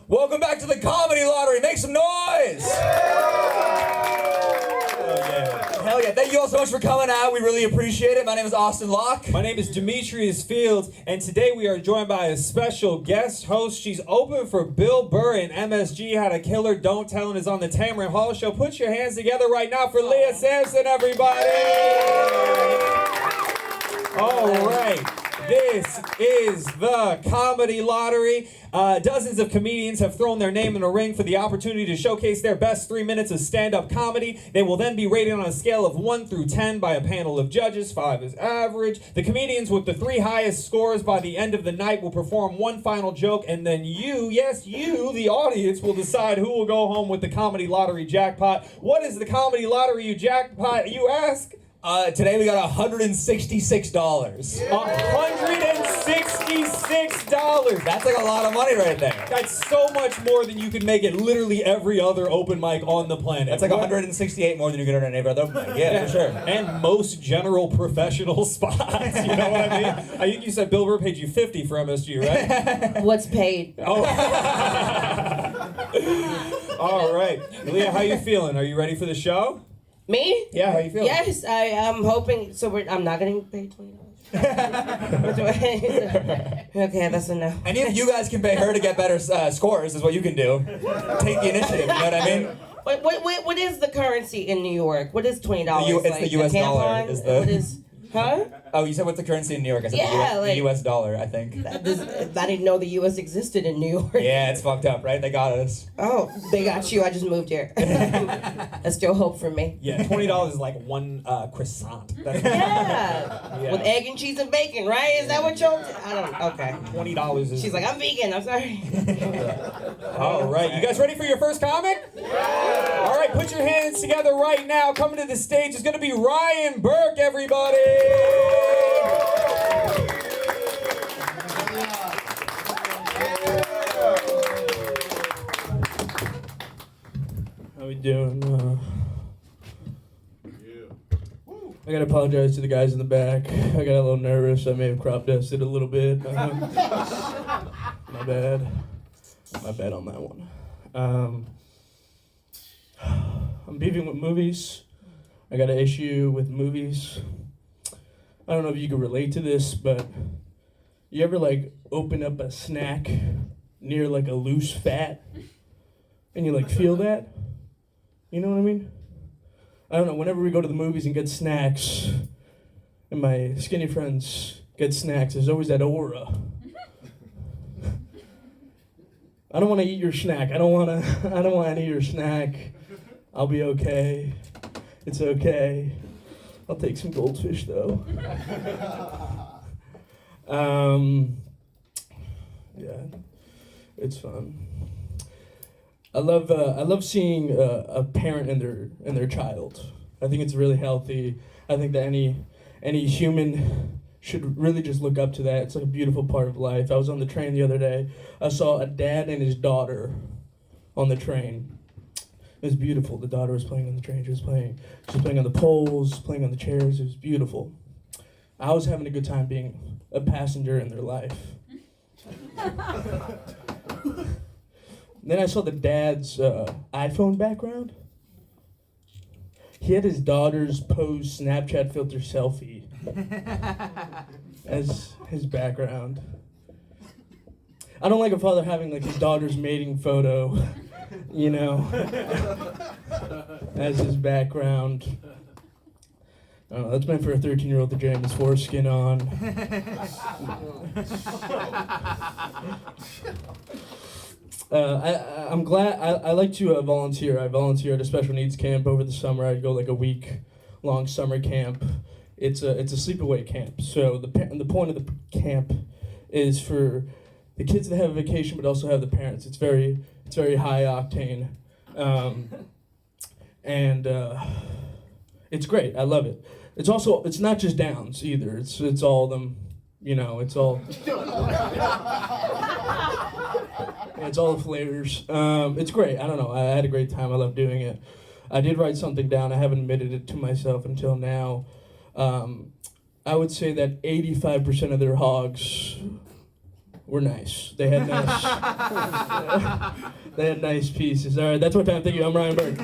Welcome back to the Comedy Lottery. Make some noise! Hell yeah. Thank you all so much for coming out. We really appreciate it. My name is Locke. My name is Demetrius Fields, and today we are joined by a special guest host. She's open for Bill Burr and MSG How to Kill Her, Don't Tell, and is on the Tamron Hall Show. Put your hands together right now for Lea'h Sampson, everybody! All right. This is the Comedy Lottery. Dozens of comedians have thrown their name in a ring for the opportunity to showcase their best 3 minutes of stand-up comedy. They will then be rated on a scale of 1 through 10 by a panel of judges. 5 is average. The comedians with the 3 highest scores by the end of the night will perform one final joke, and then you, yes you, the audience, will decide who will go home with the Comedy Lottery jackpot. What is the Comedy Lottery jackpot, you ask? Today we got $166. $166. That's like a lot of money right there. That's so much more than you could make at literally every other open mic on the planet. That's like 168 more than you get at any other open mic. Yeah, for sure. And most general professional spots. You know what I mean? I think you said Bill Burr paid you $50 for MSG, right? What's paid? Oh. All right. Lea'h, how you feeling? Are you ready for the show? Me? Yeah, how you feeling? Yes, I am hoping. So I'm not getting paid $20. Okay, that's enough. Any of you guys can pay her to get better scores is what you can do. Take the initiative, you know what I mean? What is the currency in New York? What is $20? It's like the US dollar. What is? Huh? Oh, you said what's the currency in New York? I said the US dollar, I think. I didn't know the US existed in New York. Yeah, it's fucked up, right? They got us. Oh, they got you. I just moved here. That's still hope for me. Yeah, $20 is like one croissant. Yeah. With egg and cheese and bacon, right? Is that what y'all? I don't. Okay. $20 is. She's like, I'm vegan. I'm sorry. All right, you guys ready for your first comic? Yeah. All right, put your hands together right now. Coming to the stage is going to be Ryan Burke, everybody. How we doing? I gotta apologize to the guys in the back. I got a little nervous. I may have crop dusted a little bit. My bad. My bad on that one. I'm beefing with movies. I got an issue with movies. I don't know if you can relate to this, but you ever like open up a snack near like a loose fat and you like feel that? You know what I mean? I don't know, whenever we go to the movies and get snacks and my skinny friends get snacks, there's always that aura. I don't want to eat your snack. I don't want to eat your snack. I'll be okay. It's okay. I'll take some goldfish though. Yeah, it's fun. I love seeing a parent and their child. I think it's really healthy. I think that any human should really just look up to that. It's like a beautiful part of life. I was on the train the other day. I saw a dad and his daughter on the train. It was beautiful. The daughter was playing on the train. She was playing on the poles, playing on the chairs. It was beautiful. I was having a good time being a passenger in their life. Then I saw the dad's iPhone background. He had his daughter's pose Snapchat filter selfie as his background. I don't like a father having like his daughter's mating photo, you know, as his background. I don't know, that's meant for a 13-year-old to jam his foreskin on. I'm glad, I like to volunteer. I volunteer at a special needs camp over the summer. I'd go like a week-long summer camp. It's a sleepaway camp. So the point of the camp is for the kids that have a vacation, but also have the parents. It's very high octane, and it's great. I love it. It's not just downs either. It's all of them. You know, it's all. It's all the flavors. It's great. I don't know. I had a great time. I love doing it. I did write something down. I haven't admitted it to myself until now. I would say that 85% of their hogs were nice. They had nice. They had nice pieces. All right, that's my time. Thank you. I'm Ryan Berg.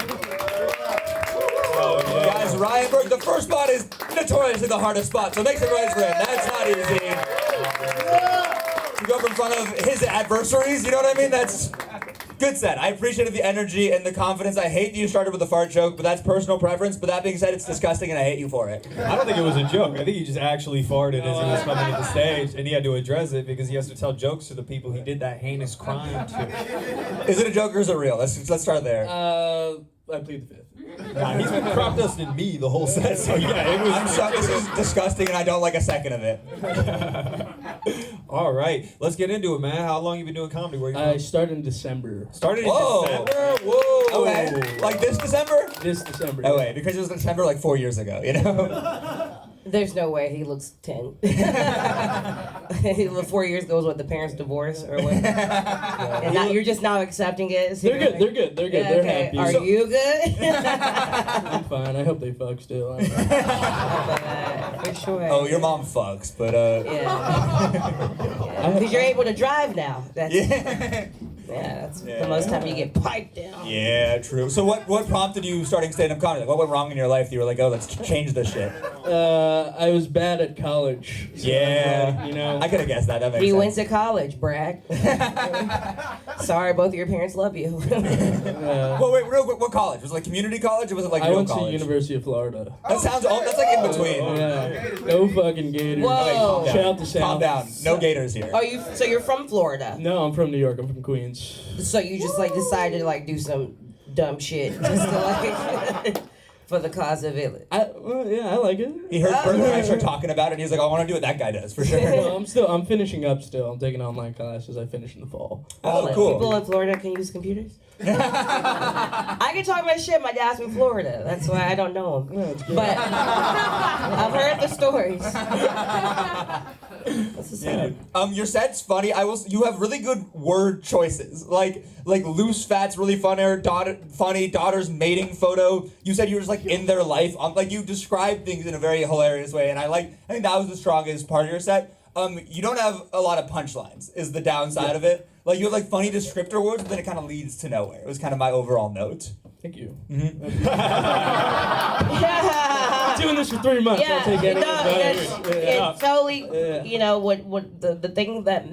Oh, yeah. Guys, Ryan Berg, the first spot is notoriously the hardest spot, so make some noise for him. That's not easy. To go up in front of his adversaries, you know what I mean? That's good set. I appreciated the energy and the confidence. I hate that you started with a fart joke, but that's personal preference. But that being said, it's disgusting and I hate you for it. I don't think it was a joke. I think he just actually farted as he was coming to the stage, and he had to address it because he has to tell jokes to the people he did that heinous crime to. Is it a joke or is it real? Let's start there. I plead the fifth. Nah, he's been crop dusting me the whole set, so yeah, it was. This is disgusting and I don't like a second of it. All right, let's get into it, man. How long you been doing comedy? Where you I from? started in December. Started in Whoa. December? Whoa. Okay. Like this December? This December. Oh wait, because it was December like 4 years ago, you know? There's no way he looks 10. 4 years ago was what, the parents' divorce or what? And now you're just now accepting it. They're good. They're good. They're good. Yeah, They're okay. happy. Are you good? I'm fine. I hope they fuck still. I don't know. For sure. Oh, your mom fucks, but Yeah. Because you're able to drive now. That's, yeah. that's the most time you get piped down. Yeah, true. So what prompted you starting stand-up comedy? Like, what went wrong in your life that you were like, oh, let's change this shit? I was bad at college. So Yeah. you know. I could have guessed that. That makes He sense. went to college, brag. Sorry, both of your parents love you. Well, wait, real quick, what college? Was it like community college or was it like I real went college? to University of Florida. That sounds, that's like in between. Yeah. No fucking gators. Whoa. Shout out to South. Calm down. No gators here. So you're from Florida. No, I'm from New York. I'm from Queens. So you just like decided to like do some dumb shit just to like for the cause of it. Yeah, I like it. He heard Bert Kreischer talking about it and he was like, I want to do what that guy does, for sure. No, I'm finishing up still. I'm taking online classes. I finish in the fall. Oh, cool. People in Florida can use computers. I can talk my shit. My dad's from Florida. That's why I don't know him. Yeah, it's good. But I've heard the stories. That's the Yeah, dude. Your set's funny. You have really good word choices. Like loose fat's really funny. Daughter's mating photo. You said you were just like in their life. Like you describe things in a very hilarious way, and I think that was the strongest part of your set. You don't have a lot of punchlines. Is the downside of it? Like you have like funny descriptor words, but then it kind of leads to nowhere. It was kind of my overall note. Thank you. Yeah. Doing this for 3 months. I'll take any advice. It's totally, you know, what the thing that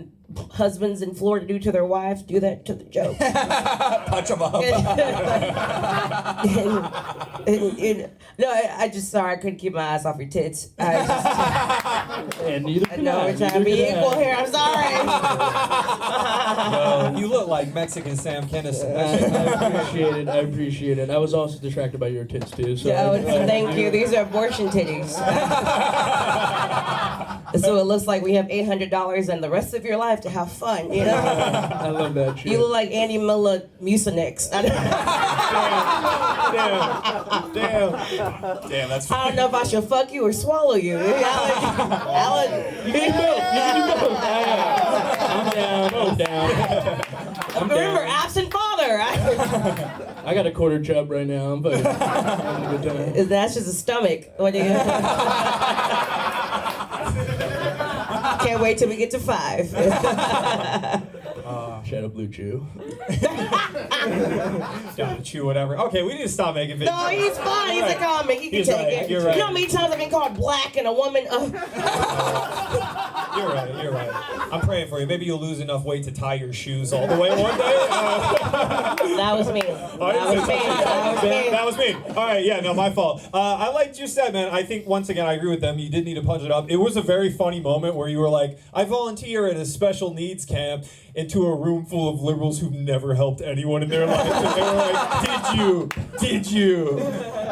husbands in Florida do to their wives, do that to the joke. Punch them up. No, I just sorry I couldn't keep my eyes off your tits. And neither I can know I. we're trying to be equal here. I'm sorry. You look like Mexican Sam Kinison. I appreciate it. I was also distracted by your tits too. So Thank you. These are abortion titties. So it looks like we have $800 and the rest of your life to have fun, you know? I love that shit. You look like Andy Miller Mucinex. Damn, that's I don't know if I should fuck you or swallow you. Alan. You can do both. I'm down. Remember, absent father. I got a quarter chub right now. I'm fucking having a good time. That's just a stomach. What do you? Can't wait till we get to 5. Shadow Blue Chew. Down to chew whatever. Okay, we need to stop making videos. No, he's fine. He's a comic. He can He's take right. it. You're right. You know how many times I've been called black and a woman? You're right. I'm praying for you. Maybe you'll lose enough weight to tie your shoes all the way one day. That was me. That was me. All right, yeah, no, my fault. I liked your set, man. I think, once again, I agree with them. You did need to punch it up. It was a very funny moment where you were like, I volunteer at a special needs camp into a room full of liberals who've never helped anyone in their life. And they were like, did you?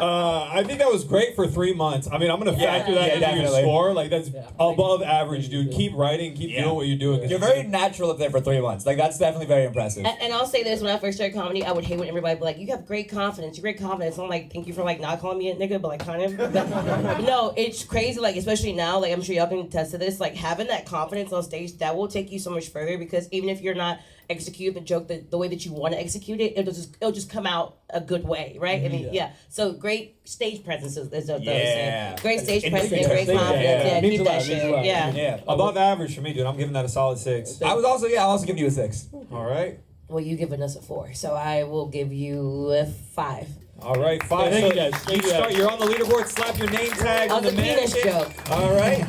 I think that was great for 3 months. I mean, I'm going to factor that into your score. Like, that's above average, dude. Keep writing, keep doing what you're doing. You're very natural up there for 3 months. Like, that's definitely very impressive. And I'll say this, when I first started comedy, I would hate when everybody be like, you have great confidence, you're great confidence. I'm like, thank you for like not calling me a nigga, but like kind of. But no, it's crazy, like especially now, like I'm sure y'all can attest to this, like having that confidence on stage, that will take you so much further because even if you're not execute the joke the way that you want to execute it, it'll just come out a good way, right? I mean, yeah. So great stage presence is what I was saying. Great stage presence, great confidence. Yeah, keep that shit. Yeah. Above average for me, dude. I'm giving that a solid 6. I'll also give you a 6. All right. Well, you giving us a 4, so I will give you a 5. All right, 5. Thank So you guys. Thank you guys. You're on the leaderboard. Slap your name tag on the penis mannequin. joke. All right.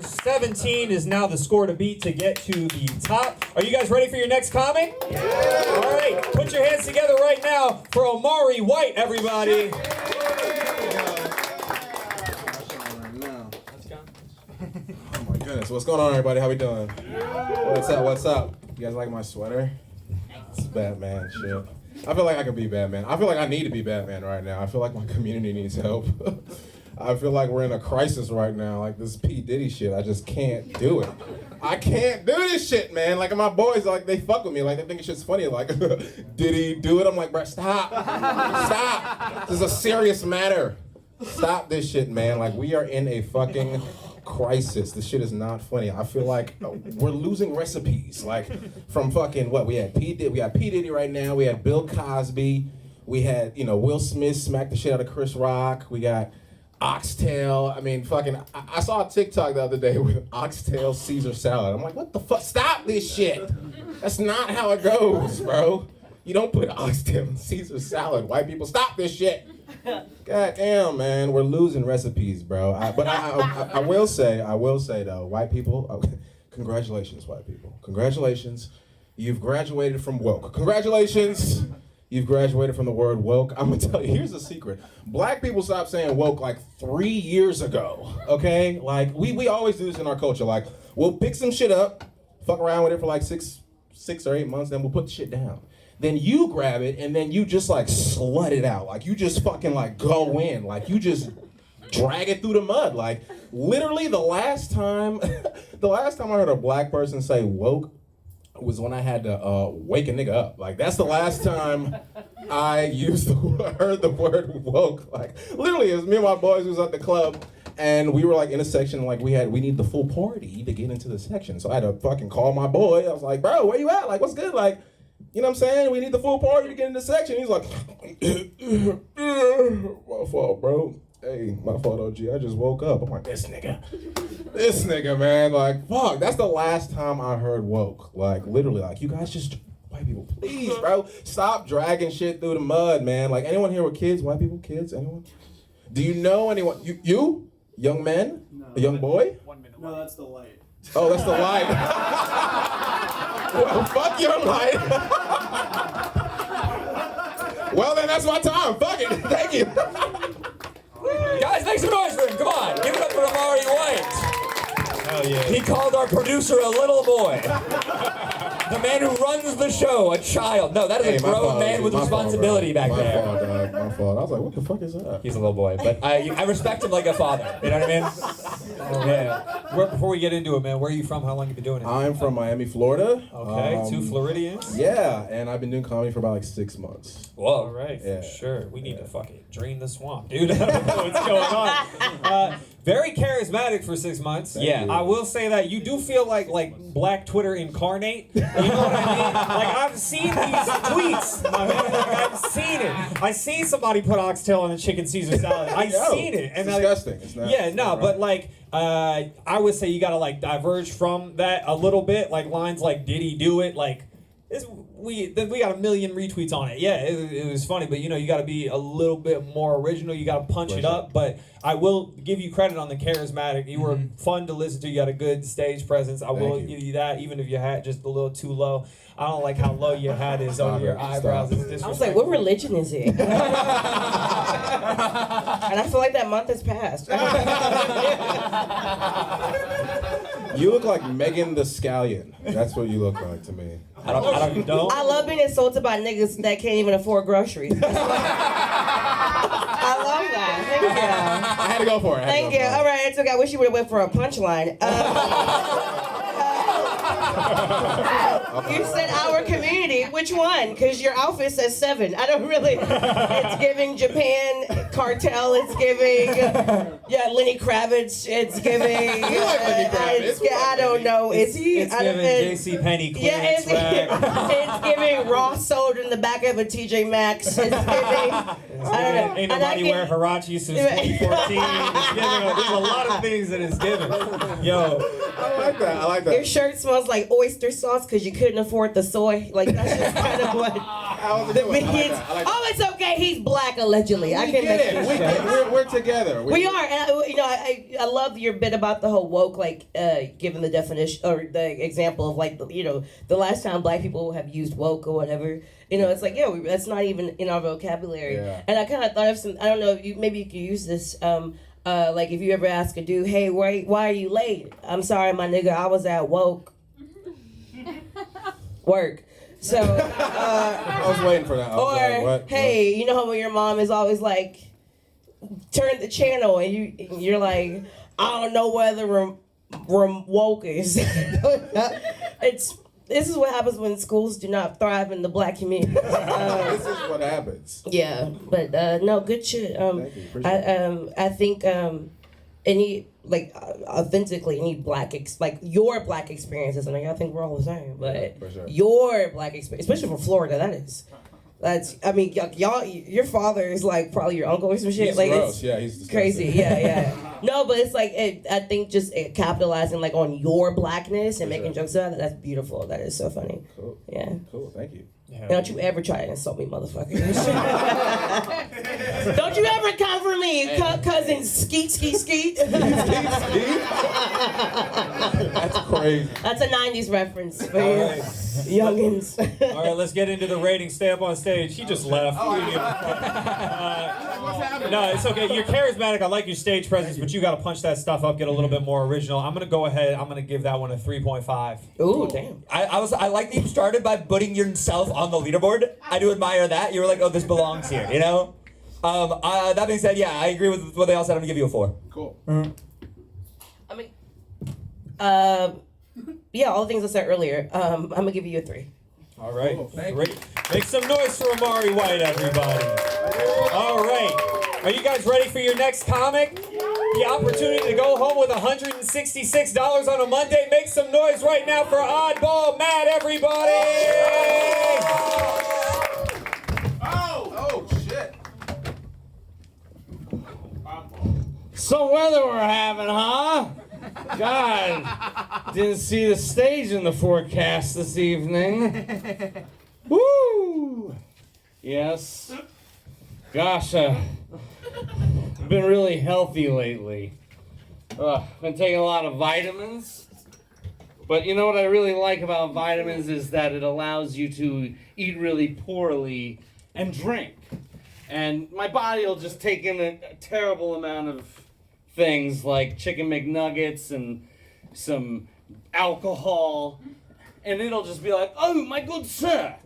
17 is now the score to beat to get to the top. Are you guys ready for your next comic? Yeah. All right. Put your hands together right now for Omari White, everybody. Oh my goodness, what's going on, everybody? How we doing? What's up? You guys like my sweater? It's Batman shit. I feel like I can be Batman. I feel like I need to be Batman right now. I feel like my community needs help. I feel like we're in a crisis right now. Like this P. Diddy shit, I just can't do it. I can't do this shit, man. Like my boys, like they fuck with me. Like they think shit's funny. Like, did he do it? I'm like, bro, stop. Stop. This is a serious matter. Stop this shit, man. Like we are in a fucking crisis. This shit is not funny. I feel like we're losing recipes. Like from fucking what we had P Diddy right now. We had Bill Cosby. We had Will Smith smack the shit out of Chris Rock. We got oxtail. I mean, fucking. I saw a TikTok the other day with oxtail Caesar salad. I'm like, what the fuck? Stop this shit. That's not how it goes, bro. You don't put oxtail in Caesar salad. White people, stop this shit. God damn, man, we're losing recipes, bro. But I will say though, white people, congratulations, white people. Congratulations, you've graduated from woke. Congratulations, you've graduated from the word woke. I'm gonna tell you, here's a secret. Black people stopped saying woke like 3 years ago, okay? Like, we always do this in our culture. Like, we'll pick some shit up, fuck around with it for like six or 8 months, then we'll put the shit down. Then you grab it and then you just like slut it out. Like you just fucking like go in. Like you just drag it through the mud. Like literally the last time I heard a black person say woke was when I had to wake a nigga up. Like that's the last time I heard the word woke. Like literally it was me and my boys who was at the club and we were like in a section like we need the full party to get into the section. So I had to fucking call my boy. I was like, bro, where you at? Like what's good? Like, you know what I'm saying? We need the full party to get in the section. He's like, my fault, bro. Hey, my fault, OG. I just woke up. I'm like, this nigga, man. Like, fuck. That's the last time I heard woke. Like, literally, like, you guys just, white people, please, bro. Stop dragging shit through the mud, man. Like, anyone here with kids? White people, kids? Anyone? Do you know anyone? You? Young men? No. A young boy? 1 minute. No, that's the light. Oh, that's the light. Well, fuck your light. Well, then that's my time. Fuck it. Thank you. Guys, make some noise for him. Come on. Give it up for Omari White. Hell yeah. He called our producer a little boy. The man who runs the show, a child. No, that is a grown man with responsibility back there. My fault, dog. My fault. I was like, what the fuck is that? He's a little boy, but I respect him like a father. You know what I mean? Yeah. Before we get into it, man, where are you from? How long you been doing it? I'm from Miami, Florida. Okay, 2 Floridians. Yeah, and I've been doing comedy for about like 6 months. Whoa. All right, Yeah. for sure. We need to fucking drain the swamp, dude. I don't know what's going on. Very charismatic for 6 months. Yeah. you. I will say that you do feel like Black Twitter incarnate. You know what I mean? Like I've seen these tweets, my man. Like I've seen it. I seen somebody put oxtail on a chicken Caesar salad. I seen it. It's disgusting. It's not. Yeah, it's no, not but right. like I would say you gotta like diverge from that a little bit. Like lines like "Did he do it?" Like we got 1 million retweets on it. Yeah, it was funny, but you got to be a little bit more original. You got to punch it up. But I will give you credit on the charismatic. You were fun to listen to. You got a good stage presence. I will give you that, even if your hat just a little too low. I don't like how low your hat is over your eyebrows. It's disrespectful. I was like, what religion is it? And I feel like that month has passed. You look like Megan the Scallion. That's what you look like to me. I don't. I love being insulted by niggas that can't even afford groceries. I love that. Thank you. I had to go for it. Thank you. All right, it's okay. I wish you would have went for a punchline. You said our community. Which one? Because your outfit says 7. I don't really. It's giving Japan cartel. It's giving Lenny Kravitz. It's giving. You like Lenny Kravitz. I don't know. It's giving JC Penney clearance it's giving raw soda in the back of a TJ Maxx. It's giving. I don't know. Ain't nobody wearing Huarachi since 2014. There's a lot of things that it's given. Yo. I like that. I like that. Your shirt smells like oyster sauce because you couldn't afford the soy. Like that's just kind of what the kids. Oh, it's okay. He's black allegedly. I can get it. We get it. We're together. We are. And I love your bit about the whole woke, like giving the definition or the example of like the last time black people have used woke or whatever. It's like that's not even in our vocabulary. Yeah. And I kind of thought of some. I don't know. Maybe you could use this. Like if you ever ask a dude, hey, why are you late? I'm sorry, my nigga, I was at woke. Work. So. I was waiting for that. Hey, you know how when your mom is always like, turn the channel, and you're like, I don't know whether woke is. This is what happens when schools do not thrive in the black community. This is what happens. Yeah, but no, good shit. Thank you. Appreciate it. I think authentically any your black experiences. I think we're all the same, but for sure. your black experience, especially from Florida, y'all. Your father is like probably your uncle or some shit. He's like gross. Yeah, he's disgusting. crazy. Yeah. No, but it's like I think just capitalizing like on your blackness and making jokes about it. That's beautiful. That is so funny. Cool. Yeah. Cool. Thank you. Yeah. Don't you ever try to insult me, motherfucker. Don't you ever come for me, cousin skeet. That's crazy. That's a 90s reference for All you right. youngins. All right, let's get into the ratings. Stay up on stage. He just left. No, it's okay. You're charismatic. I like your stage presence, but you got to punch that stuff up, get a little bit more original. I'm going to go ahead. I'm going to give that one a 3.5. Ooh, damn. I like that you started by putting yourself on the leaderboard. I do admire that. You were like, oh, this belongs here, That being said, yeah, I agree with what they all said. I'm gonna give you a 4. Cool. I mean, yeah, all the things I said earlier. I'm gonna give you a 3. All right. Cool, thank Great. Make some noise for Amari White, everybody. All right. Are you guys ready for your next comic? The opportunity to go home with $166 on a Monday. Make some noise right now for Oddball Matt, everybody. Oh shit. Some weather we're having, huh? God, didn't see the stage in the forecast this evening. Woo! Yes. Gosh, I've been really healthy lately. Been taking a lot of vitamins. But you know what I really like about vitamins is that it allows you to eat really poorly and drink. And my body will just take in a terrible amount of things like chicken McNuggets and some alcohol, and it'll just be like, oh, my good sir,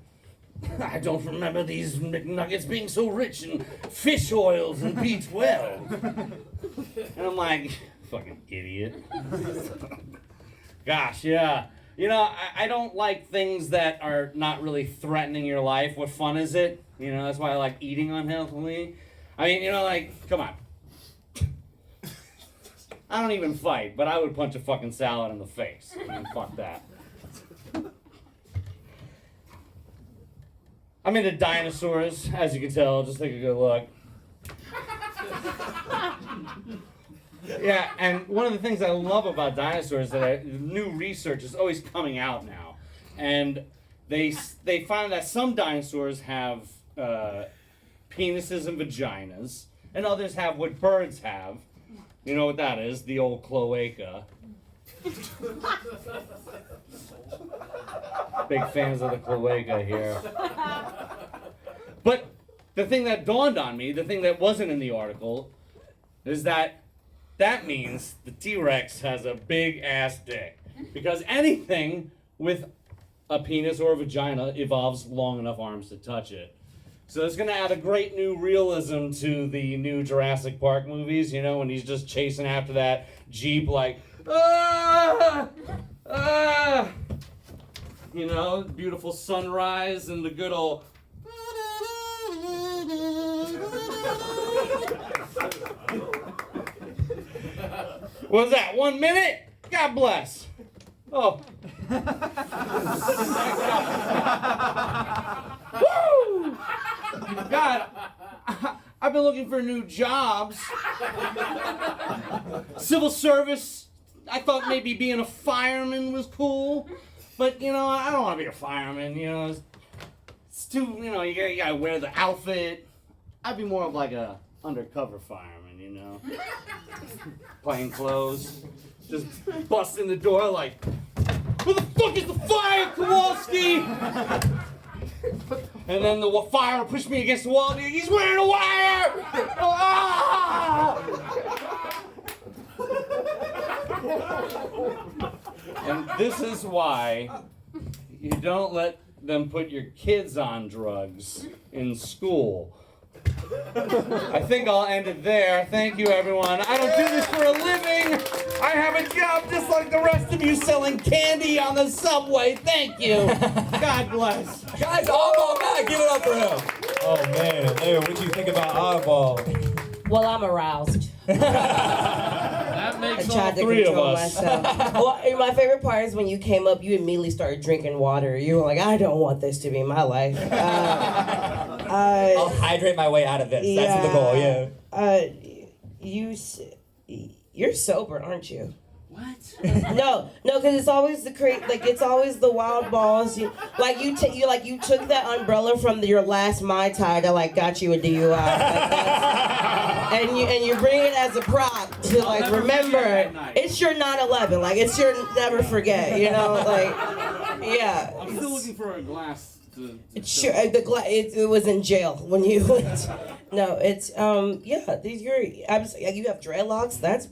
I don't remember these McNuggets being so rich in fish oils and B12. And I'm like, fucking idiot. Gosh, yeah. I don't like things that are not really threatening your life. What fun is it? That's why I like eating unhealthily. I mean, come on. I don't even fight, but I would punch a fucking salad in the face. I mean, fuck that. I'm into dinosaurs, as you can tell. Just take a good look. Yeah, and one of the things I love about dinosaurs is that new research is always coming out now. And they find that some dinosaurs have penises and vaginas, and others have what birds have. You know what that is? The old cloaca. Big fans of the cloaca here. But the thing that dawned on me, the thing that wasn't in the article, is that means the T-Rex has a big ass dick. Because anything with a penis or a vagina evolves long enough arms to touch it. So it's going to add a great new realism to the new Jurassic Park movies, when he's just chasing after that Jeep like, ah, ah. You know, beautiful sunrise and the good old. What was that? 1 minute? God bless. Oh. Woo! God, I've been looking for new jobs. Civil service. I thought maybe being a fireman was cool, but you know, I don't want to be a fireman. You know, it's too. You know, you gotta wear the outfit. I'd be more of like a undercover fireman. You know, plain clothes, just busting the door like, where the fuck is the fire, Kowalski? And then the fire pushed me against the wall. He's wearing a wire! Ah! And this is why you don't let them put your kids on drugs in school. I think I'll end it there. Thank you, everyone. I don't do this for a living. I have a job just like the rest of you selling candy on the subway. Thank you. God bless. Guys, Oddball Matt, give it up for him. Oh man, Lea'h, what do you think about Oddball? Well, I'm aroused. That I makes all tried to three of control us. myself. Well, my favorite part is when you came up, you immediately started drinking water. You were like, I don't want this to be my life. I'll hydrate my way out of this. That's the goal, yeah. You're sober, aren't you? What? No, because it's always it's always the wild balls. You took that umbrella from your last Mai Tai that like got you a DUI, and you bring it as a prop to like remember it's your 9/11, like it's your never forget, you know, like yeah. I'm still looking for a glass to Sure, it was in jail when you went. No, it's yeah. You have dreadlocks. That's.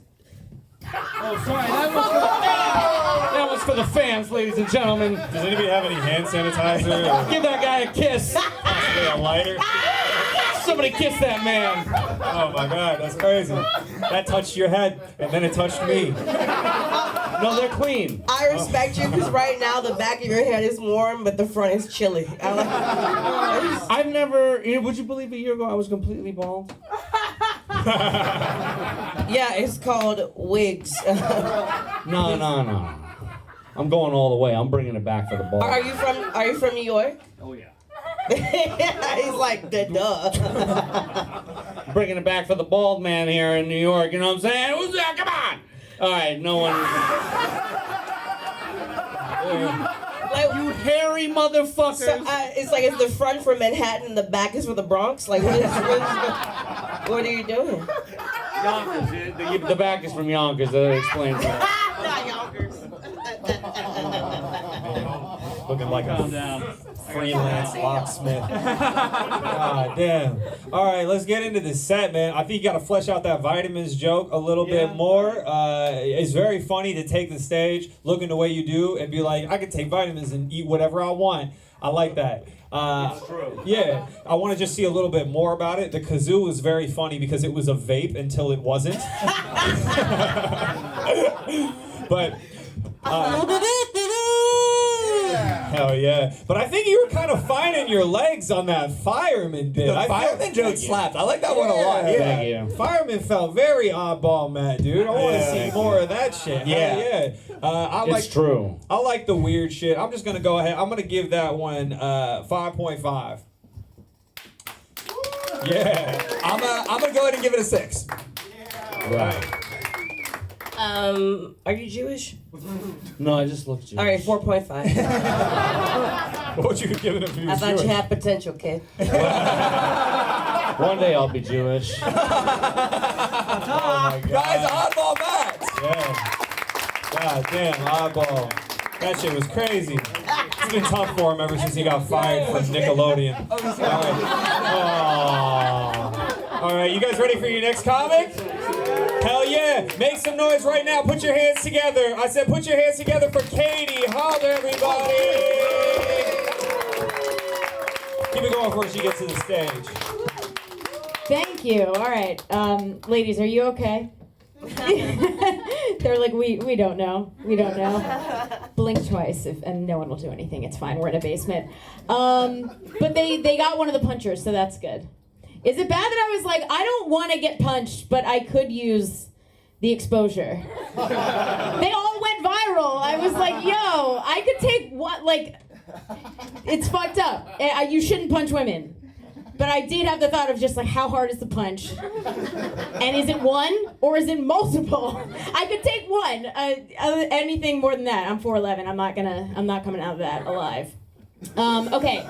Oh, sorry. That was for the fans, ladies and gentlemen. Does anybody have any hand sanitizer or Give that guy a kiss. possibly a lighter? Somebody kiss that man. Oh my god, that's crazy. That touched your head, and then it touched me. No, they're clean. I respect you because right now the back of your head is warm, but the front is chilly. I've never. Would you believe a year ago I was completely bald? Yeah, it's called wigs. No. I'm going all the way. I'm bringing it back for the ball. Are you from New York? Oh yeah. He's like duh. Bringing it back for the bald man here in New York. You know what I'm saying? Who's that? Come on. All right, no one. Like, You hairy motherfuckers. so, it's like it's the front for Manhattan and the back is for the Bronx. Like what are you doing? Yonkers. The back is from Yonkers. That explains that. Not Yonkers. Looking like Calm a down. freelance locksmith. God damn. All right, let's get into the set, man. I think you got to flesh out that vitamins joke a little bit more. It's very funny to take the stage, looking the way you do, and be like, I can take vitamins and eat whatever I want. I like that. It's true. Yeah, I want to just see a little bit more about it. The kazoo was very funny because it was a vape until it wasn't. But hell yeah. But I think you were kind of finding your legs on that fireman bit. The fireman joke slapped. I like that one a lot. Yeah. Yeah. Thank you. Fireman felt very oddball, Matt, dude. I want to see Thank more of that shit. Yeah. Hell yeah. It's true. I like the weird shit. I'm just gonna go ahead. I'm gonna give that one 5.5. Yeah. I'm gonna go ahead and give it a 6. Right. Are you Jewish? No, I just looked at you. All right, 4.5. What would you give it if you I was thought Jewish? you had potential, kid. One day I'll be Jewish. Oh my god. Guys, Oddball Matt. Yeah. God damn, oddball. That shit was crazy. It's been tough for him ever since he got fired from Nickelodeon. All right, you guys ready for your next comic? Hell yeah. Make some noise right now. Put your hands together. I said put your hands together for Katie. Holler, everybody. Keep it going before she gets to the stage. Thank you. All right. Ladies, are you okay? There They're like, we don't know. We don't know. Blink twice and no one will do anything. It's fine. We're in a basement. But they got one of the punchers, so that's good. Is it bad that I was like, I don't want to get punched, but I could use the exposure? They all went viral. I was like, yo, I could take what, like, it's fucked up. You shouldn't punch women. But I did have the thought of just like, how hard is the punch? And is it one or is it multiple? I could take one. Anything more than that, I'm 4'11". I'm not coming out of that alive. Okay.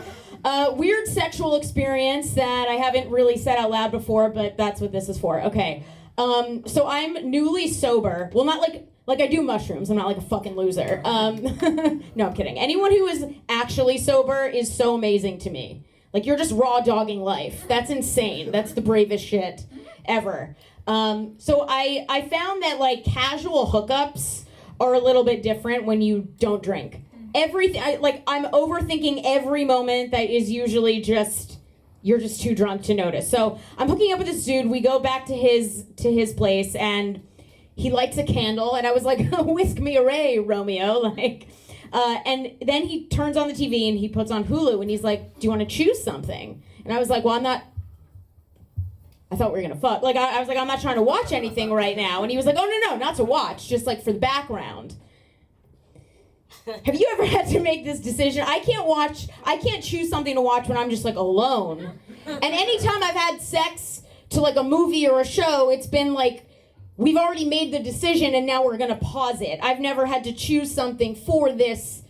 Weird sexual experience that I haven't really said out loud before, but that's what this is for. Okay. So I'm newly sober. Well, not like I do mushrooms. I'm not like a fucking loser. No, I'm kidding. Anyone who is actually sober is so amazing to me. Like, you're just raw dogging life. That's insane. That's the bravest shit ever. So I found that, like, casual hookups are a little bit different when you don't drink. Everything, I'm overthinking every moment that is usually just, you're just too drunk to notice. So I'm hooking up with this dude. We go back to his place, and he lights a candle, and I was like, whisk me away, Romeo, like... and then he turns on the TV and he puts on Hulu and he's like, do you want to choose something? And I was like, well, I thought we were going to fuck. Like, I was like, I'm not trying to watch anything right now. And he was like, oh, no, not to watch, just like for the background. Have you ever had to make this decision? I can't choose something to watch when I'm just like alone. And anytime I've had sex to like a movie or a show, it's been like, we've already made the decision and now we're gonna pause it. I've never had to choose something for this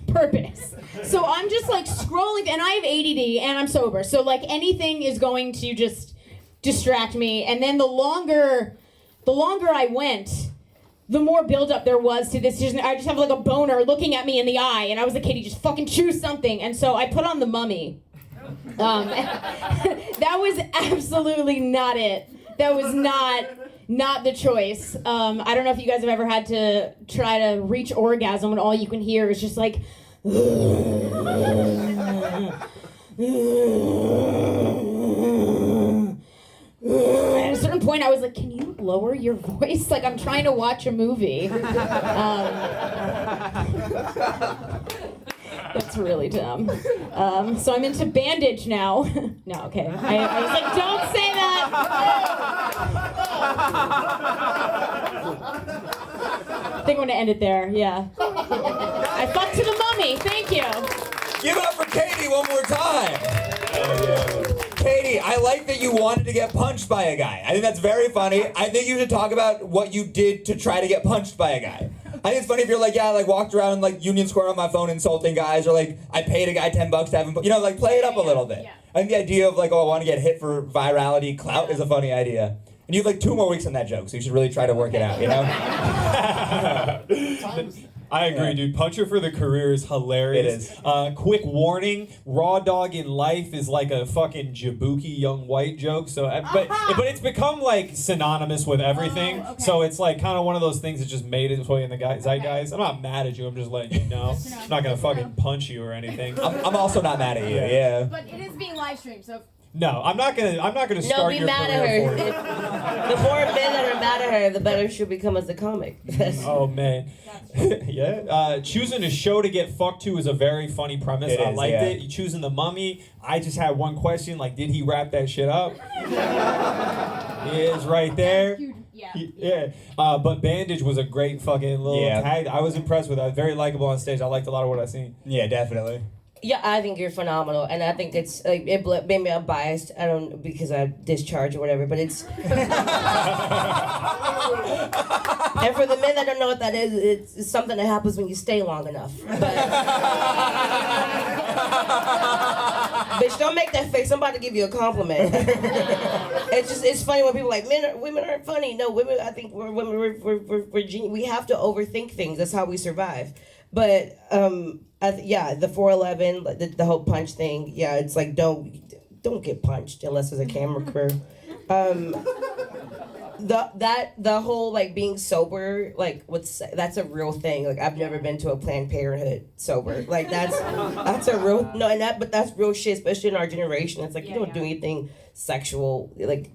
purpose. So I'm just like scrolling, and I have ADD and I'm sober. So like anything is going to just distract me. And then the longer I went, the more buildup there was to this decision. I just have like a boner looking at me in the eye, and I was like, Katie, just fucking choose something. And so I put on The Mummy. That was absolutely not it. That was not the choice. I don't know if you guys have ever had to try to reach orgasm and all you can hear is just like... At a certain point, I was like, can you lower your voice? Like, I'm trying to watch a movie. That's really dumb. So I'm into Bandage now. No, okay. I was like, don't say that! I think I'm gonna end it there, yeah. I fucked to The Mummy, thank you. Give it up for Katie one more time. Katie, I like that you wanted to get punched by a guy. I think that's very funny. I think you should talk about what you did to try to get punched by a guy. I think it's funny if you're like, yeah, I like walked around like Union Square on my phone insulting guys, or like I paid a guy $10 to have him, like play it up a little bit. Yeah. I think the idea of like, oh, I want to get hit for virality, clout is a funny idea. And you have like 2 more weeks on that joke, so you should really try to work it out, you know? I agree, dude. Puncher for the career is hilarious. It is. Quick warning: raw dog in life is like a fucking Jabuki young white joke. So, but it's become like synonymous with everything. Oh, okay. So it's like kind of one of those things that just made its way in the zeitgeist. I'm not mad at you. I'm just letting you know. I'm not gonna fucking punch you or anything. I'm also not mad at you. Yeah. But it is being live streamed, so. No, I'm not gonna No, start be your mad career at for you. her. The more men that are mad at her, the better she'll become as a comic. Oh man, yeah. Choosing a show to get fucked to is a very funny premise. I liked it. You choosing The Mummy. I just had one question: like, did he wrap that shit up? He is right there. Yeah. But Bandage was a great fucking little tag. I was impressed with that. Very likable on stage. I liked a lot of what I seen. Yeah, definitely. Yeah, I think you're phenomenal, and I think it's like maybe I'm biased. I don't because I discharge or whatever, but it's. And for the men that don't know what that is, it's something that happens when you stay long enough. But... Bitch, don't make that face. I'm about to give you a compliment. It's funny when people are like women aren't funny. No, women. I think we're genius. We have to overthink things. That's how we survive. But the 411, the whole punch thing. Yeah, it's like don't get punched unless there's a camera crew. the whole like being sober, like that's a real thing. Like I've never been to a Planned Parenthood sober. Like that's a real but that's real shit, especially in our generation. It's like you don't do anything sexual, like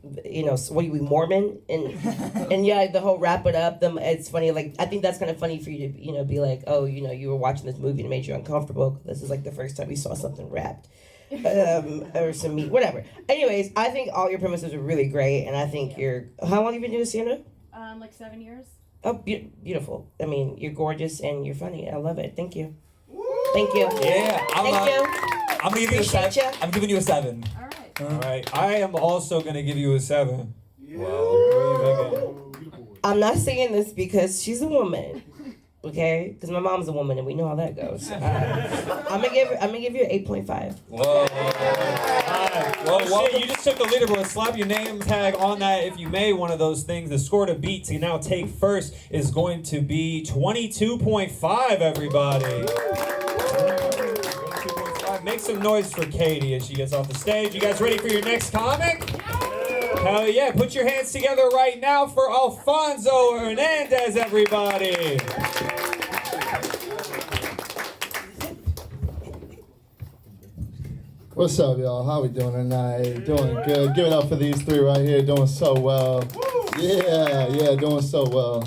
so what are you, Mormon? And yeah, the whole wrap it up. It's funny. Like I think that's kind of funny for you to be like, oh, you were watching this movie and it made you uncomfortable. This is like the first time you saw something wrapped. Or some meat, whatever. Anyways, I think all your premises are really great, and I think you're. How long have you been doing stand-up? Like 7 years. Oh, beautiful. I mean, you're gorgeous and you're funny. I love it. Thank you. Thank you. Yeah. Thank you. I'm gonna give you a 7. I'm giving you a 7. All right. All right. I am also gonna give you a 7. Yeah. Wow. I'm not saying this because she's a woman. Okay, because my mom's a woman and we know how that goes. I'm gonna give you an 8.5. Whoa! Well, shit, you just took the leaderboard. Slap your name tag on that if you made one of those things. The score to beat to now take first is going to be 22.5. Everybody. 22.5. Make some noise for Katie as she gets off the stage. You guys ready for your next comic? Hell yeah! Put your hands together right now for Alfonso Hernandez, everybody. What's up, y'all? How we doing tonight? Doing good. Give it up for these three right here. Doing so well. Yeah, doing so well.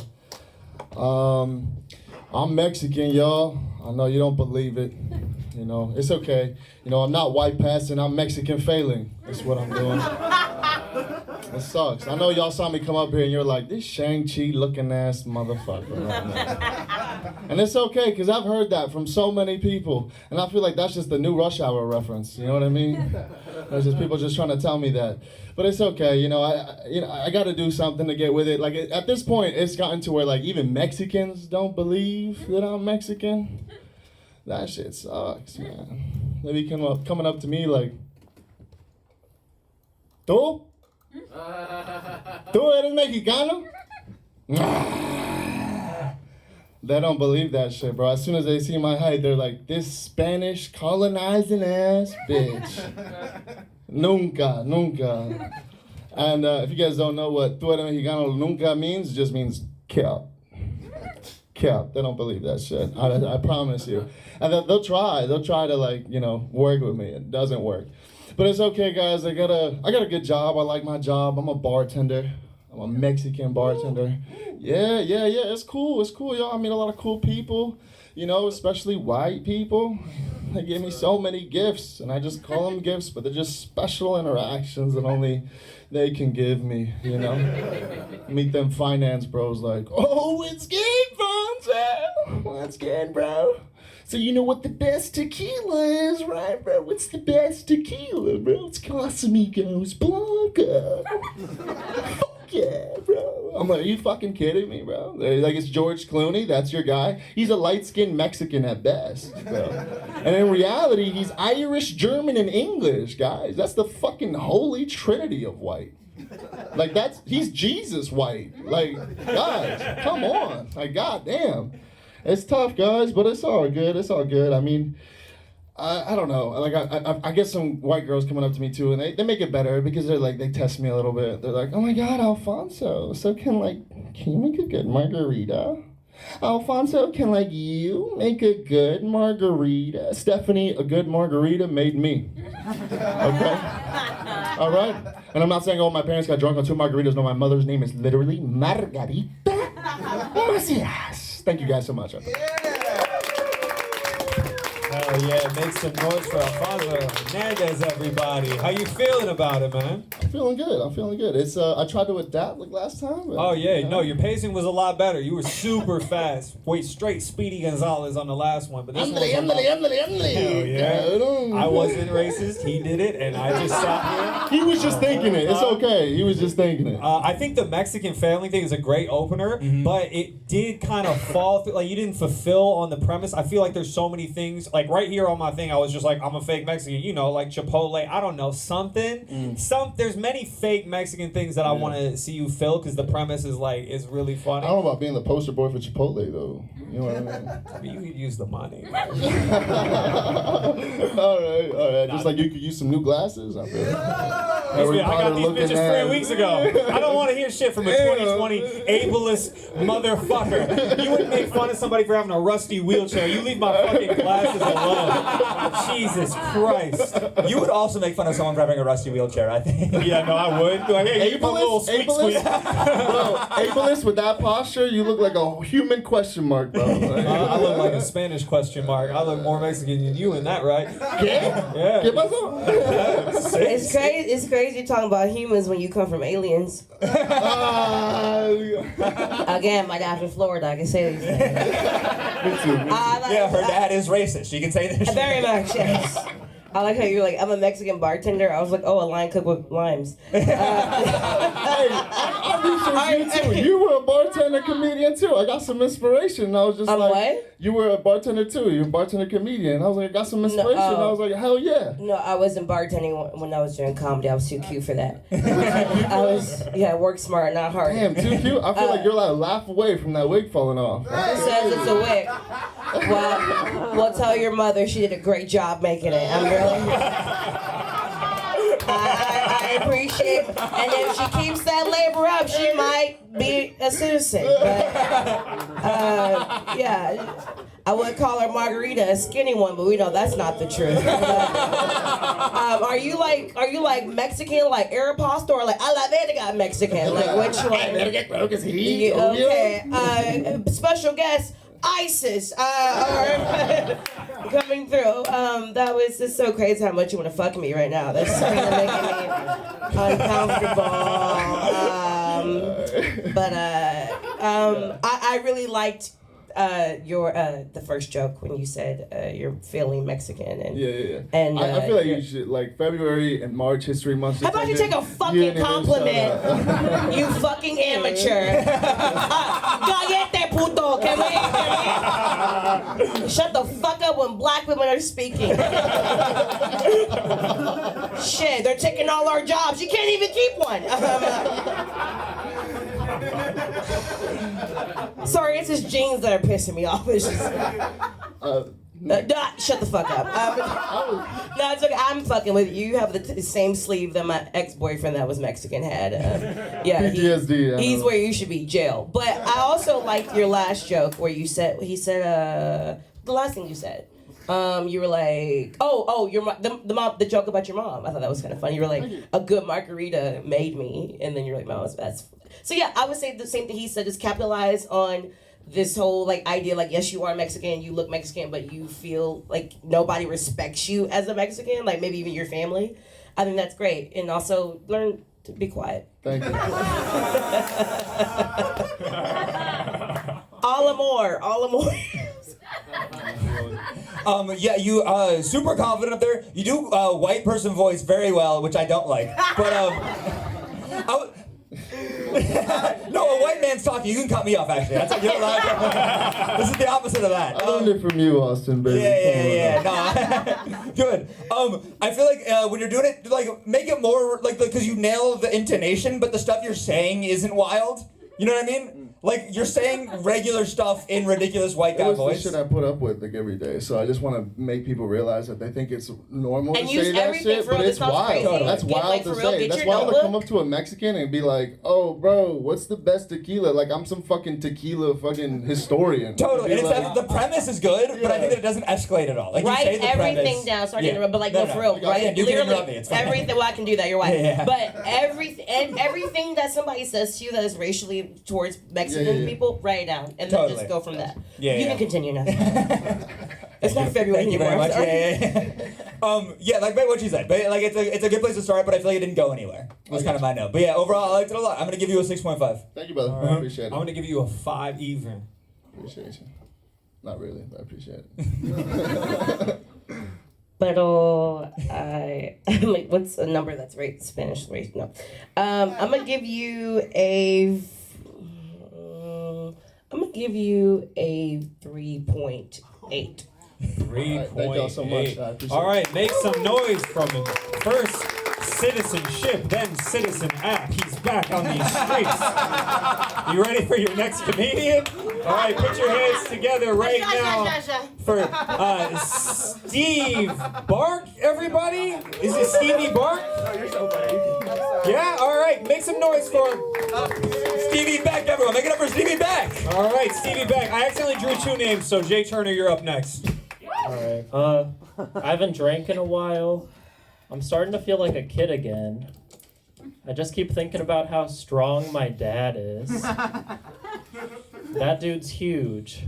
I'm Mexican, y'all. I know you don't believe it. It's okay. I'm not white passing. I'm Mexican failing. That's what I'm doing. It sucks. I know y'all saw me come up here and you're like, this Shang-Chi looking ass motherfucker. And it's okay, because I've heard that from so many people. And I feel like that's just the new Rush Hour reference. You know what I mean? There's just people just trying to tell me that. But it's okay. I got to do something to get with it. Like at this point, it's gotten to where like even Mexicans don't believe that I'm Mexican. That shit sucks, man. They be coming up to me like, ¿Tú? ¿Tú eres mexicano? They don't believe that shit, bro. As soon as they see my height, they're like, this Spanish colonizing ass bitch. Nunca. And if you guys don't know what tú eres mexicano nunca means, it just means cap. Cap. They don't believe that shit. I promise you. And they'll try to work with me. It doesn't work. But it's okay, guys. I got a good job. I like my job. I'm a bartender. I'm a Mexican bartender. Yeah. It's cool, y'all. I meet a lot of cool people, especially white people. They give me so many gifts, and I just call them gifts, but they're just special interactions that only they can give me, Meet them finance bros like, oh, it's good, Fonzo. What's good, bro? So you know what the best tequila is, right, bro? What's the best tequila, bro? It's Casamigos Blanco. Fuck yeah, bro. I'm like, are you fucking kidding me, bro? They're like, it's George Clooney, that's your guy? He's a light-skinned Mexican at best, bro. And in reality, he's Irish, German, and English, guys. That's the fucking holy trinity of white. Like, he's Jesus white. Like, guys, come on. Like, goddamn. It's tough, guys, but it's all good. I mean, I don't know. Like, I get some white girls coming up to me, too, and they make it better because they test me a little bit. They're like, oh, my God, Alfonso, so can you make a good margarita? Alfonso, can, you make a good margarita? Stephanie, a good margarita made me. Okay? All right? And I'm not saying, oh, my parents got drunk on 2 margaritas. No, my mother's name is literally Margarita Macias. Thank you guys so much. Hell yeah, make some noise for Alfonso Hernandez, everybody. How you feeling about it, man? I'm feeling good. It's I tried to adapt like last time. Oh yeah, no, your pacing was a lot better. You were super fast. Wait, straight Speedy Gonzalez on the last one, but this one hell yeah. I wasn't racist. He did it, and I just sat here. He was just thinking it. It's okay. He was just thinking it. I think the Mexican family thing is a great opener, but it did kind of fall through. Like you didn't fulfill on the premise. I feel like there's so many things. Like right here on my thing, I was just like, I'm a fake Mexican. Like Chipotle. I don't know, something. There's many fake Mexican things that I want to see you fill because the premise is is really funny. I don't know about being the poster boy for Chipotle though. You know what I mean? You could use the money. all right. Just like you could use some new glasses. I feel. Harry I got Potter these looking bitches ass. 3 weeks ago. I don't want to hear shit from a 2020 ableist motherfucker. You wouldn't make fun of somebody for having a rusty wheelchair. You leave my fucking glasses alone. Jesus Christ. You would also make fun of someone for having a rusty wheelchair, I think. Yeah, no, I would. Like, hey, you put a little squeak squeak. Bro, ableist with that posture, you look like a human question mark, bro. I look like a Spanish question mark. I look more Mexican than you in that, right? Yeah. ¿Qué pasó? It's crazy. It's crazy talking about humans when you come from aliens. Again, my dad's from Florida. I can say these things. Yeah, her dad is racist. She can say this. Very much, yes. I like how you're like, I'm a Mexican bartender. I was like, oh, a line cooked with limes. I researched you too. You were a bartender comedian too. I got some inspiration. I was just like, what? You were a bartender too. You're a bartender comedian. I was like, I got some inspiration. I was like, hell yeah. No, I wasn't bartending when I was doing comedy. I was too cute for that. I was, work smart, not hard. Damn, too cute. I feel like you're like a laugh away from that wig falling off. Who says it's a wig? Well, tell your mother she did a great job making it. I'm really. I appreciate it. And if she keeps that labor up, she might be a citizen. But, I would call her Margarita a skinny one, but we know that's not the truth. Are you like Mexican, like Aeropostale, or like a la verga Mexican? Like which one? Okay. Special guest. ISIS coming through. That was just so crazy how much you want to fuck me right now. That's kind of making me uncomfortable. But I really liked your the first joke when you said you're feeling Mexican and and I feel like you should like February and March History Month. How about you take a fucking compliment, you fucking amateur? Cállate, puto. Can we? Shut the fuck up when black women are speaking. Shit, they're taking all our jobs. You can't even keep one. Sorry, it's his jeans that are pissing me off. It's just, shut the fuck up. No, it's okay. I'm fucking with you. You have the same sleeve that my ex-boyfriend that was Mexican had. PTSD. He's where you should be, jail. But I also liked your last joke where he said the last thing you said. You were like, the joke about your mom. I thought that was kind of funny. You were like, a good margarita made me, and then you're like, no, that's. So yeah, I would say the same thing he said. Just capitalize on this whole like idea, like yes, you are Mexican, you look Mexican, but you feel like nobody respects you as a Mexican, like maybe even your family. I think that's great, and also learn to be quiet. Thank you. All amor. Yeah, you super confident up there. You do white person voice very well, which I don't like. But no, a white man's talking. You can cut me off. Actually, that's you're allowed. This is the opposite of that. I learned it from you, Austin, baby. Yeah. No, good. I feel like when you're doing it, like make it more like because you nail the intonation, but the stuff you're saying isn't wild. You know what I mean? Like you're saying regular stuff in ridiculous white guy voice. It's the shit I put up with like every day. So I just want to make people realize that they think it's normal and to say that shit, but it's wild. Crazy. That's wild to say. That's wild to come up to a Mexican and be like, "Oh, bro, what's the best tequila?" Like I'm some fucking tequila fucking historian. Totally. And it's like, the premise is good, but I think that it doesn't escalate at all. Like write you say the everything premise, down. Sorry to interrupt, but like for real, right? Yeah, you can interrupt me. It's fine. Everything. Well, I can do that. You're white. Yeah. But everything that somebody says to you that is racially towards Mexican people, write it down and then just go from that. You can continue now. It's not February Thank you anymore. very much. Yeah, like what you said. But like it's a good place to start, but I feel like it didn't go anywhere. That's kind of my note. But yeah, overall I liked it a lot. I'm gonna give you a 6.5. Thank you, brother. I appreciate it. I'm gonna give you a 5 even. Appreciate you. Not really, but I appreciate it. Pero like, what's a number that's right Spanish rate? No, I'm gonna give you a 3.8. 3.8. Thank y'all so much. I appreciate All right, make some noise from him. First citizenship, then citizen app. He's back on these streets. You ready for your next comedian? All right, put your hands together right now for Steve Bark, everybody. Is it Stevie Bark? Yeah, all right, make some noise for him. Stevie Beck, everyone. Make it up for Stevie Beck. All right, Stevie Beck. I accidentally drew 2 names, so Jay Turner, you're up next. Alright. I haven't drank in a while. I'm starting to feel like a kid again. I just keep thinking about how strong my dad is. That dude's huge.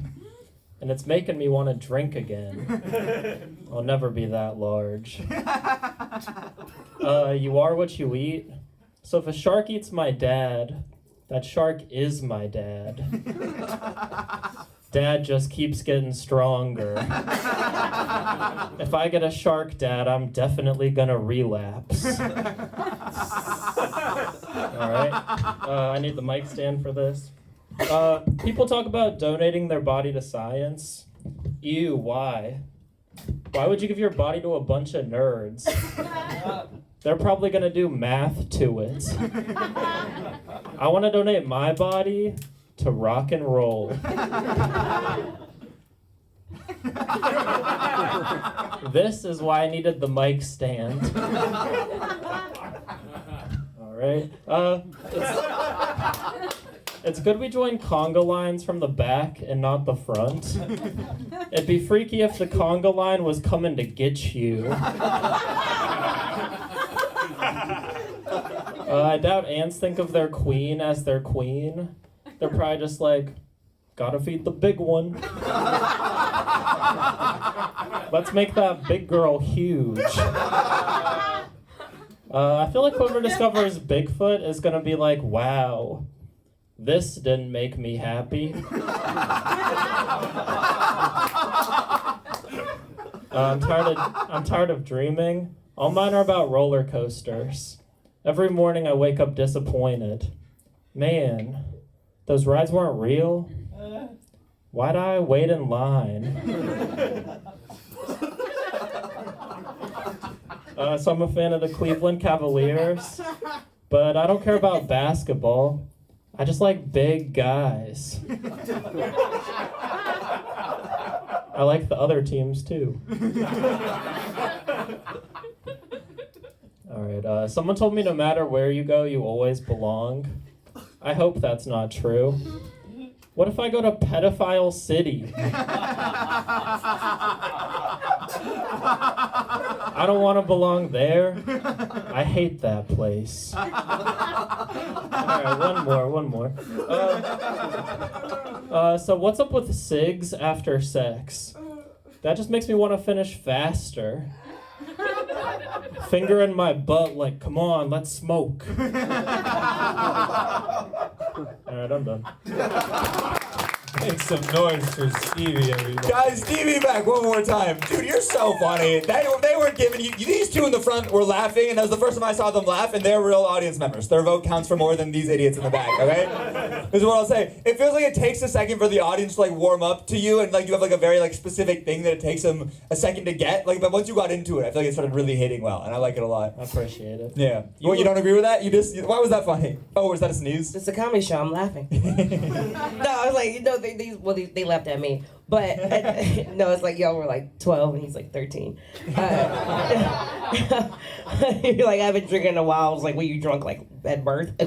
And it's making me want to drink again. I'll never be that large. You are what you eat. So if a shark eats my dad, that shark is my dad. Dad just keeps getting stronger. If I get a shark dad, I'm definitely gonna relapse. Alright, I need the mic stand for this. People talk about donating their body to science. Ew, why? Why would you give your body to a bunch of nerds? They're probably gonna do math to it. I wanna donate my body to rock and roll. This is why I needed the mic stand. Alright. It's good we joined conga lines from the back and not the front. It'd be freaky if the conga line was coming to get you. I doubt ants think of their queen as their queen. They're probably just like, gotta feed the big one. Let's make that big girl huge. I feel like whoever discovers Bigfoot is gonna be like, wow, this didn't make me happy. I'm tired of dreaming. All mine are about roller coasters. Every morning I wake up disappointed. Man, those rides weren't real. Why'd I wait in line? So I'm a fan of the Cleveland Cavaliers, but I don't care about basketball. I just like big guys. I like the other teams too. Alright, someone told me no matter where you go, you always belong. I hope that's not true. What if I go to Pedophile City? I don't want to belong there. I hate that place. Alright, one more. So what's up with cigs after sex? That just makes me want to finish faster. Finger in my butt like, come on, let's smoke. Alright, I'm done. Make some noise for Stevie, everybody. Guys, Stevie Beck, one more time. Dude, you're so funny. They were giving you, these two in the front were laughing, and that was the first time I saw them laugh, and they're real audience members. Their vote counts for more than these idiots in the back, okay? This is what I'll say. It feels like it takes a second for the audience to like warm up to you, and like you have like a very like specific thing that it takes them a second to get. Like, but once you got into it, I feel like it started really hitting well, and I like it a lot. I appreciate it. Yeah. You don't agree with that? Why was that funny? Oh, was that a sneeze? It's a comedy show. I'm laughing. No, I was like, you know, they laughed at me, but no, it's like y'all were like 12 and he's like 13. You're like, I haven't drinking in a while. I was like, were you drunk like at birth? You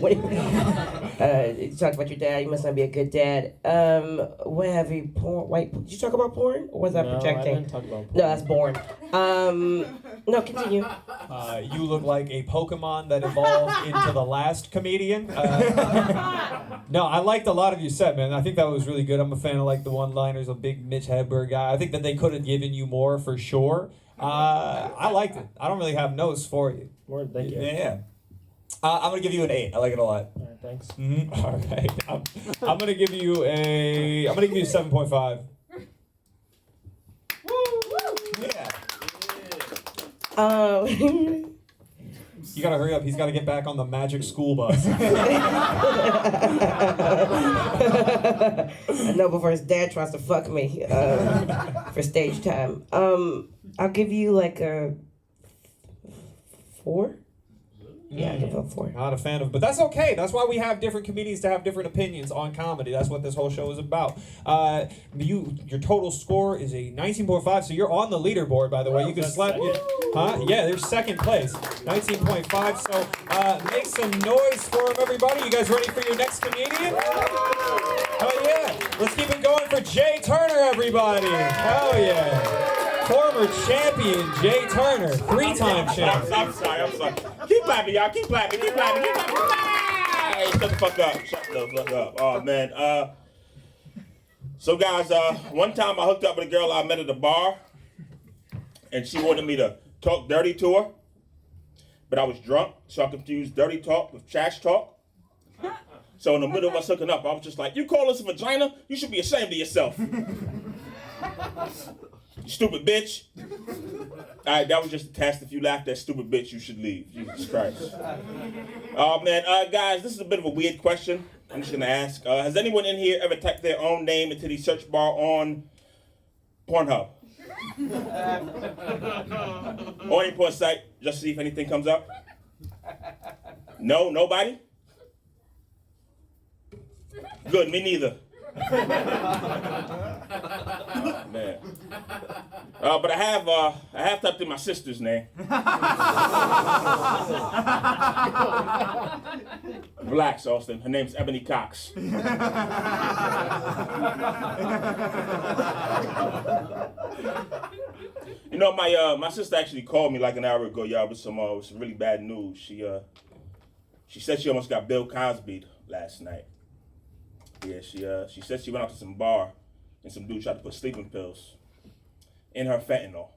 talked about your dad. You must not be a good dad. What have you porn? Wait, did you talk about porn, or was that projecting? I didn't talk about porn. No, that's born. No, continue. You look like a Pokemon that evolved into the last comedian. No, I liked a lot of your set, man. I think that was really good. I'm a fan of like the one-liners, a big Mitch Hedberg guy. I think that they could have given you more for sure. I liked it. I don't really have notes for you. Word, thank you. Yeah. I'm gonna give you an 8. I like it a lot. Alright, thanks. Mm-hmm. All right, I'm gonna give you 7.5. Yeah. You gotta hurry up. He's gotta get back on the magic school bus. I know before his dad tries to fuck me for stage time. I'll give you like a 4. Yeah, I can vote for it. Not a fan of, but that's okay. That's why we have different comedians to have different opinions on comedy. That's what this whole show is about. Your total score is a 19.5, so you're on the leaderboard, by the way. You can slap it. Huh? Yeah, there's second place, 19.5. So make some noise for him, everybody. You guys ready for your next comedian? Oh yeah. Let's keep it going for Jay Turner, everybody. Hell yeah. Former champion Jay Turner, 3-time champion. I'm sorry. Keep clapping, y'all. Keep clapping. Hey, shut the fuck up. Oh, man. So, guys, one time I hooked up with a girl I met at a bar, and she wanted me to talk dirty to her, but I was drunk, so I confused dirty talk with trash talk. So in the middle of us hooking up, I was just like, you call this a vagina? You should be ashamed of yourself. You stupid bitch. All right, that was just a test. If you laughed at stupid bitch, you should leave. Jesus Christ. Oh, man. Guys, this is a bit of a weird question. I'm just going to ask. Has anyone in here ever typed their own name into the search bar on Pornhub? Or any porn site, just to see if anything comes up? No? Nobody? Good, me neither. Man. But I have typed in my sister's name. Relax, Austin. Her name's Ebony Cox. You know, my sister actually called me like an hour ago, y'all, with some really bad news. She said she almost got Bill Cosby'd last night. Yeah, she said she went out to some bar and some dude tried to put sleeping pills in her fentanyl.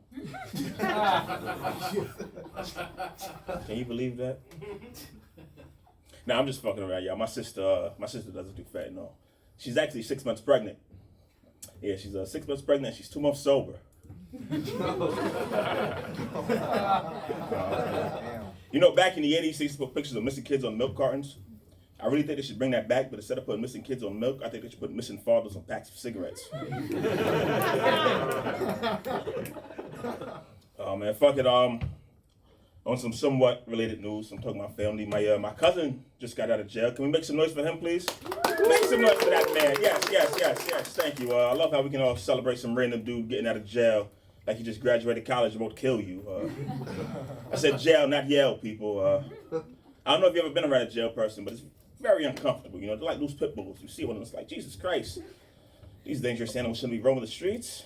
Can you believe that? Nah, I'm just fucking around, y'all. My sister doesn't do fentanyl. She's actually 6 months pregnant. Yeah, she's 6 months pregnant. And she's 2 months sober. You know, back in the 80s, they used to put pictures of missing kids on milk cartons. I really think they should bring that back, but instead of putting missing kids on milk, I think they should put missing fathers on packs of cigarettes. Oh man, fuck it. On some somewhat related news, I'm talking about family. My cousin just got out of jail. Can we make some noise for him, please? Make some noise for that man. Yes. Thank you. I love how we can all celebrate some random dude getting out of jail like he just graduated college and won't kill you. I said jail, not Yale, people. I don't know if you've ever been around a jail person, but it's very uncomfortable. You know, they're like loose pit bulls. You see one, and it's like, Jesus Christ, these dangerous animals shouldn't be roaming the streets.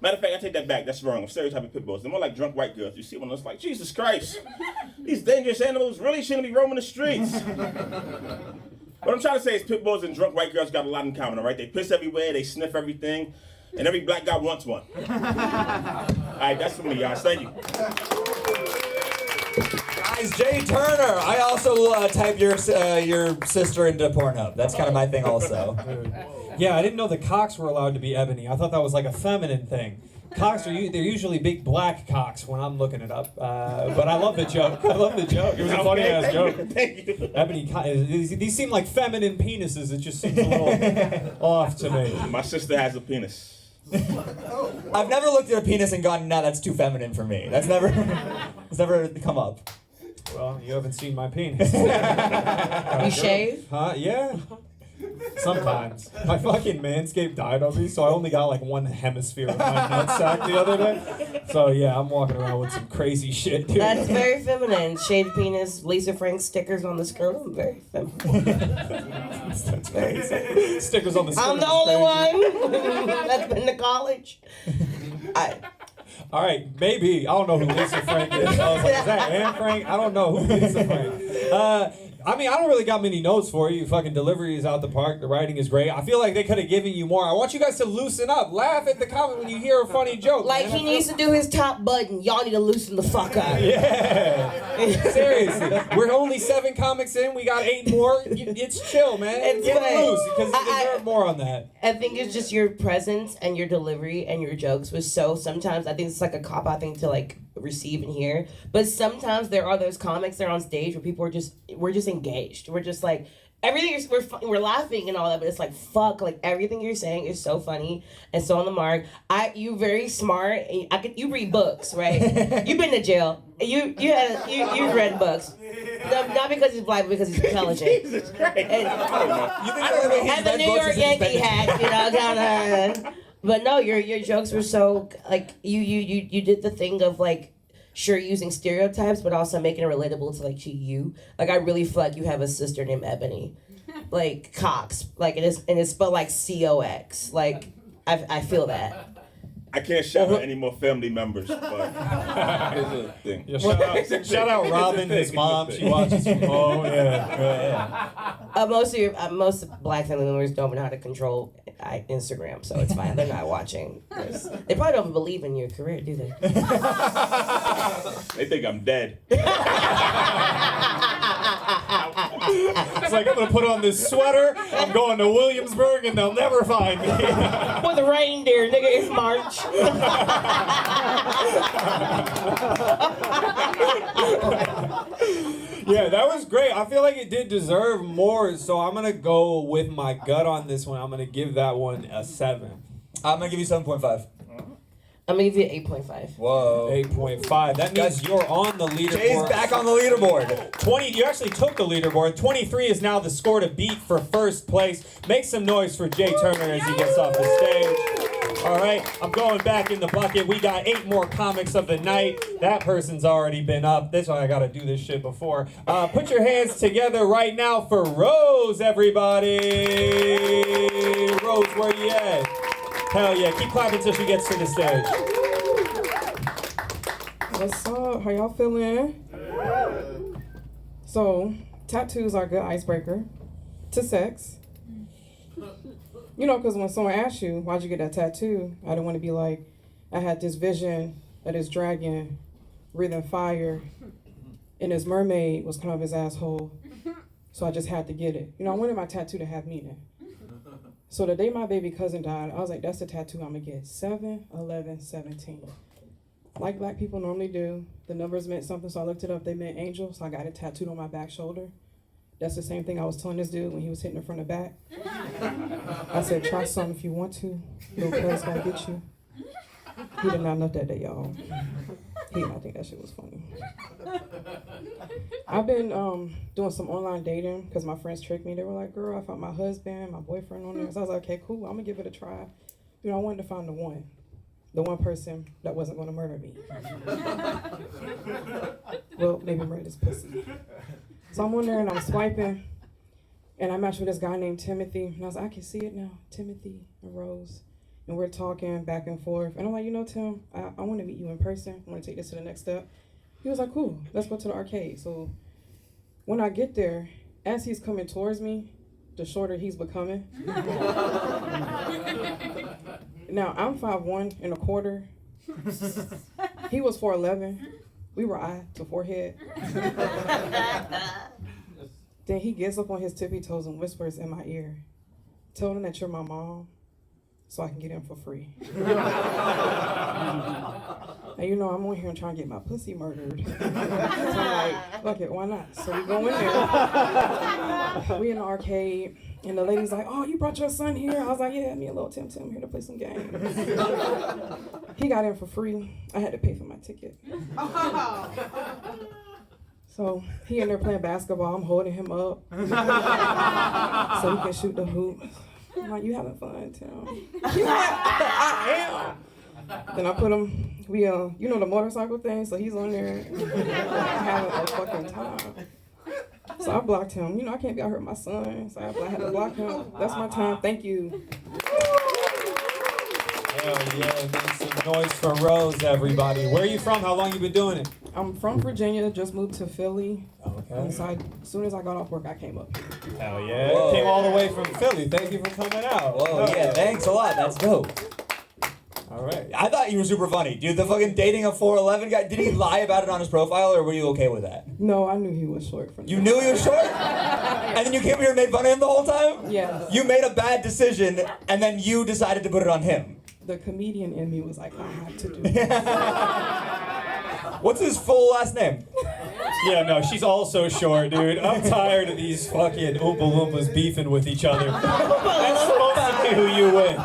Matter of fact, I take that back. That's wrong. I'm stereotyping pit bulls. They're more like drunk white girls. You see one, and it's like, Jesus Christ, these dangerous animals really shouldn't be roaming the streets. What I'm trying to say is pit bulls and drunk white girls got a lot in common, all right? They piss everywhere, they sniff everything, and every black guy wants one. All right, that's for me, guys. Thank you. Guys, Jay Turner. I also type your sister into Pornhub. That's kind of my thing also. Yeah, I didn't know the cocks were allowed to be ebony. I thought that was like a feminine thing. Cocks they're usually big black cocks when I'm looking it up. But I love the joke. It was a funny ass joke. Thank you. Ebony, these seem like feminine penises. It just seems a little off to me. My sister has a penis. I've never looked at a penis and gone, nah, that's too feminine for me. It's never come up. Well, you haven't seen my penis. You shave? Huh? Yeah. Sometimes. My fucking Manscaped died on me, so I only got like one hemisphere of my nutsack the other day. So yeah, I'm walking around with some crazy shit, dude. That's very feminine. Shaved penis, Lisa Frank stickers on the scrotum. Very feminine. That's crazy. Stickers on the scrotum. I'm the only one that's been to college. All right, maybe. I don't know who Lisa Frank is. I was like, is that Anne Frank? I don't know who Lisa Frank. I mean, I don't really got many notes for you. Fucking delivery is out the park. The writing is great. I feel like they could have given you more. I want you guys to loosen up. Laugh at the comment when you hear a funny joke. Like man. he needs to do his top button. Y'all need to loosen the fuck up. Yeah. Seriously. We're only 7 comics in. We got 8 more. It's chill, man. It's Get fine. loose because you deserve more on that. I think it's just your presence and your delivery and your jokes was so, sometimes I think it's like a cop-out thing to like receive and hear, but sometimes there are those comics that are on stage where people are we're just engaged. We're just like, everything we're laughing and all that, but it's like fuck, like everything you're saying is so funny and so on the mark. You very smart. And you read books, right? You've been to jail. You read books. No, not because he's black, but because he's intelligent. Jesus Christ. And the New York Yankee hat, kind of. But no, your jokes were so like you did the thing of like. Sure, using stereotypes, but also making it relatable to like to you. Like I really feel like you have a sister named Ebony, like Cox, like and it's spelled like COX. Like I feel that. I can't shout out any more family members, but it's a thing. Yeah, shout out Robin, his mom. She watches from home. Yeah. Most black family members don't know how to control Instagram, so it's fine. They're not watching. They probably don't believe in your career, do they? They think I'm dead. It's like I'm gonna put on this sweater. I'm going to Williamsburg, and they'll never find me. With a reindeer, nigga, it's March. Yeah, that was great. I feel like it did deserve more, so I'm gonna go with my gut on this one. I'm gonna give that one a 7. I'm gonna give you 7.5. I'm gonna give you 8.5. Whoa. 8.5. That means you're on the leaderboard. Jay's back on the leaderboard. 20. You actually took the leaderboard. 23 is now the score to beat for first place. Make some noise for Jay Turner as he gets off the stage. All right, I'm going back in the bucket. We got 8 more comics of the night. That person's already been up. This one I gotta do this shit before. Put your hands together right now for Rose, everybody. Rose, where you at? Hell yeah, keep clapping until she gets to the stage. What's up? How y'all feeling? So, tattoos are a good icebreaker to sex. You know, because when someone asks you, why'd you get that tattoo? I don't want to be like, I had this vision of this dragon breathing fire and this mermaid was coming up his asshole. So I just had to get it. You know, I wanted my tattoo to have meaning. So the day my baby cousin died, I was like, that's the tattoo I'm going to get. 7/11/17. Like black people normally do. The numbers meant something, so I looked it up. They meant angel, so I got it tattooed on my back shoulder. That's the same thing I was telling this dude when he was hitting it from the back. I said, try something if you want to. Little cuz gonna get you. He did not know that day, y'all. He did not think that shit was funny. I've been doing some online dating because my friends tricked me. They were like, girl, I found my husband, my boyfriend on there. So I was like, okay, cool, I'm gonna give it a try. You know, I wanted to find the one person that wasn't gonna murder me. Well, maybe murder this pussy. So I'm on there and I'm swiping, and I matched with this guy named Timothy. And I was like, I can see it now, Timothy and Rose. And we're talking back and forth. And I'm like, you know, Tim, I want to meet you in person. I want to take this to the next step. He was like, cool, let's go to the arcade. So when I get there, as he's coming towards me, the shorter he's becoming. Now, I'm 5'1.25". He was 4'11". We were eye to forehead. Then he gets up on his tippy toes and whispers in my ear, tell him that you're my mom so I can get in for free. And you know, I'm on here trying to get my pussy murdered. So I'm like, fuck it, why not? So we go in there. We in the arcade, and the lady's like, oh, you brought your son here? I was like, yeah, me and little Tim here to play some games. He got in for free. I had to pay for my ticket. So he in there playing basketball. I'm holding him up so he can shoot the hoop. I'm like, you having fun, Tim? I am. Then I put him, you know the motorcycle thing, so he's on there having a fucking time. So I blocked him. You know, I can't be out here with my son, so I had to block him. That's my time. Thank you. Hell yeah, make some noise for Rose, everybody. Where are you from? How long you been doing it? I'm from Virginia, just moved to Philly. Okay. So as soon as I got off work, I came up. Hell yeah. Whoa. Came all the way from Philly. Thank you for coming out. Whoa, yeah, thanks a lot. That's dope. All right. I thought you were super funny. Dude, the fucking dating a 4'11" guy, did he lie about it on his profile, or were you okay with that? No, I knew he was short. You knew he was short? And then you came here and made fun of him the whole time? Yeah. You made a bad decision, and then you decided to put it on him. The comedian in me was like, I have to do this. What's his full last name? Yeah, no, she's also short, dude. I'm tired of these fucking Oompa Loompas beefing with each other. That's supposed to be who you with.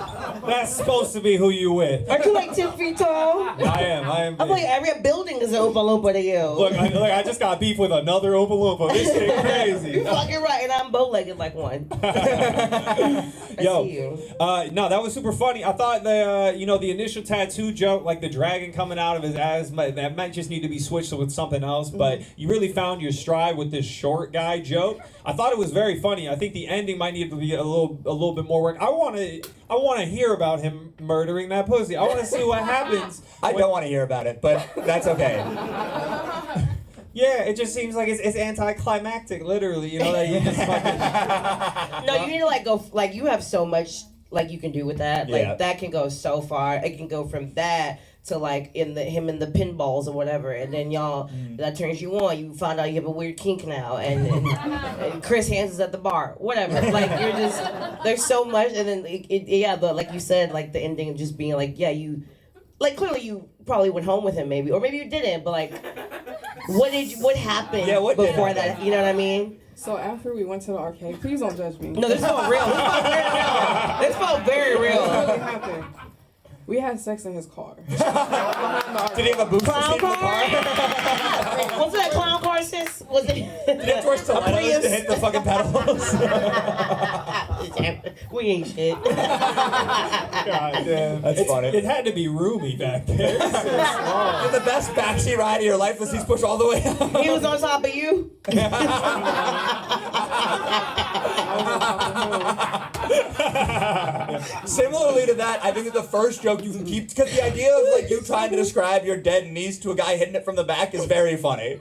That's supposed to be who you with. Aren't you like 10 feet tall? I am. I'm like, every building is an Oompa Loompa to you. Look, I just got beef with another Oompa Loompa. This shit crazy. You're fucking right, and I'm bow-legged like one. I Yo, see you. no, that was super funny. I thought the initial tattoo joke, like the dragon coming out of his ass, that might just need to be switched with something else. But you really found your stride with this short guy joke. I thought it was very funny. I think the ending might need to be a little bit more work. I want to hear about him murdering that pussy. I want to see what happens. I don't want to hear about it, but that's okay. Yeah, it just seems like it's anticlimactic, literally. You know that you just fucking. No, you need to go. You have so much you can do with that. That can go so far. It can go from that to him in the pinballs or whatever, and then y'all that turns you on. You find out you have a weird kink now, and Chris Hands is at the bar, whatever. You're just there's so much, and then but like you said, the ending of just being you clearly you probably went home with him maybe, or maybe you didn't, but what happened before that? You know what I mean? So after we went to the arcade, please don't judge me. No, this felt real. This felt very real. What really happened? We had sex in his car. Did he have a booster seat in the car? Was that clown car, sis? Was it? Did he have to wear stilettos to hit the fucking pedals? We ain't shit. God damn. That's funny. It had to be roomy back there. The best backseat ride of your life was he's pushed all the way up. He was on top of you? Similarly to that, I think that the first joke you can keep, because the idea of you trying to describe your dead niece to a guy hitting it from the back is very funny.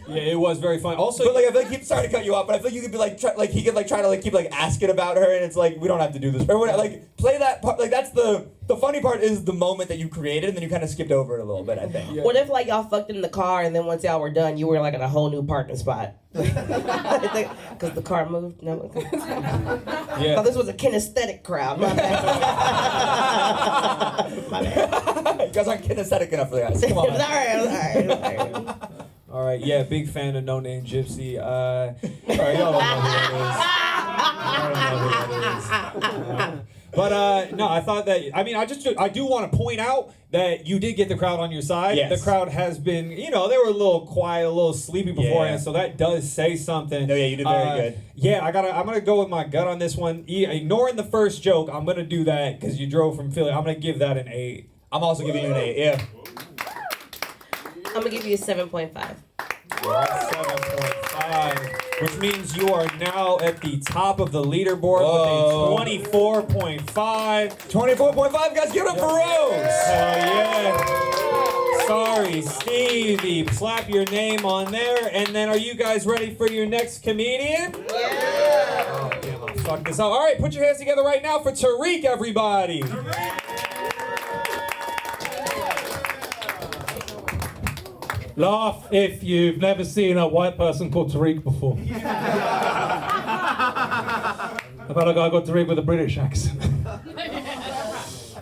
Yeah, it was very funny. Also, but I feel like he's sorry to cut you off, but I feel like you could be he could try to keep asking about her, and it's we don't have to do this or whatever. Play that part. That's the funny part is the moment that you created, and then you kind of skipped over it a little bit. I think. Yeah. What if y'all fucked in the car, and then once y'all were done, you were in a whole new parking spot? Because the car moved. No. Yeah. Oh, this was a kinesthetic crowd. My bad. My bad. You guys aren't kinesthetic enough for the guys. Come on. All right. All right, yeah, big fan of No Name Gypsy. All right, y'all don't know who that is. But no, I thought that. I do want to point out that you did get the crowd on your side. Yes. The crowd has been, they were a little quiet, a little sleepy beforehand, so that does say something. No, yeah, you did very good. Yeah, I'm gonna go with my gut on this one. Ignoring the first joke, I'm gonna do that because you drove from Philly. I'm gonna give that an 8. I'm also giving you an 8. Yeah. I'm gonna give you a 7.5. 7.5, which means you are now at the top of the leaderboard with a 24.5. 24.5, guys, give it up for Rose! Hell yeah. Sorry, Stevie. Slap your name on there. And then are you guys ready for your next comedian? Yeah. Oh, damn, I'll fuck this up. All right, put your hands together right now for Tariq, everybody. Laugh if you've never seen a white person called Tariq before. About a guy called Tariq with a British accent.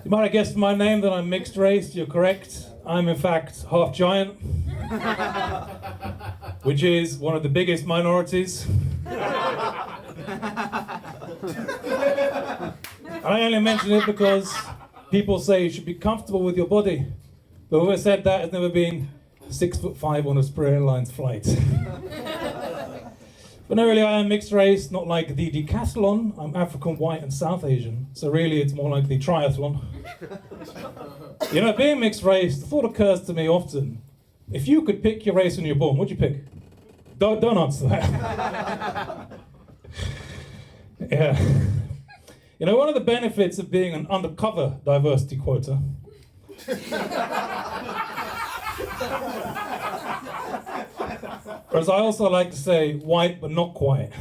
You might have guessed my name that I'm mixed race. You're correct. I'm in fact half giant, which is one of the biggest minorities. I only mention it because people say you should be comfortable with your body. But whoever said that has never been 6'5" on a Spirit Airlines flight. But no, really, I am mixed race, not like the decathlon. I'm African, white, and South Asian. So really, it's more like the triathlon. Being mixed race, the thought occurs to me often. If you could pick your race when you're born, what'd you pick? Don't answer that. Yeah. One of the benefits of being an undercover diversity quota or as I also like to say, white but not quite,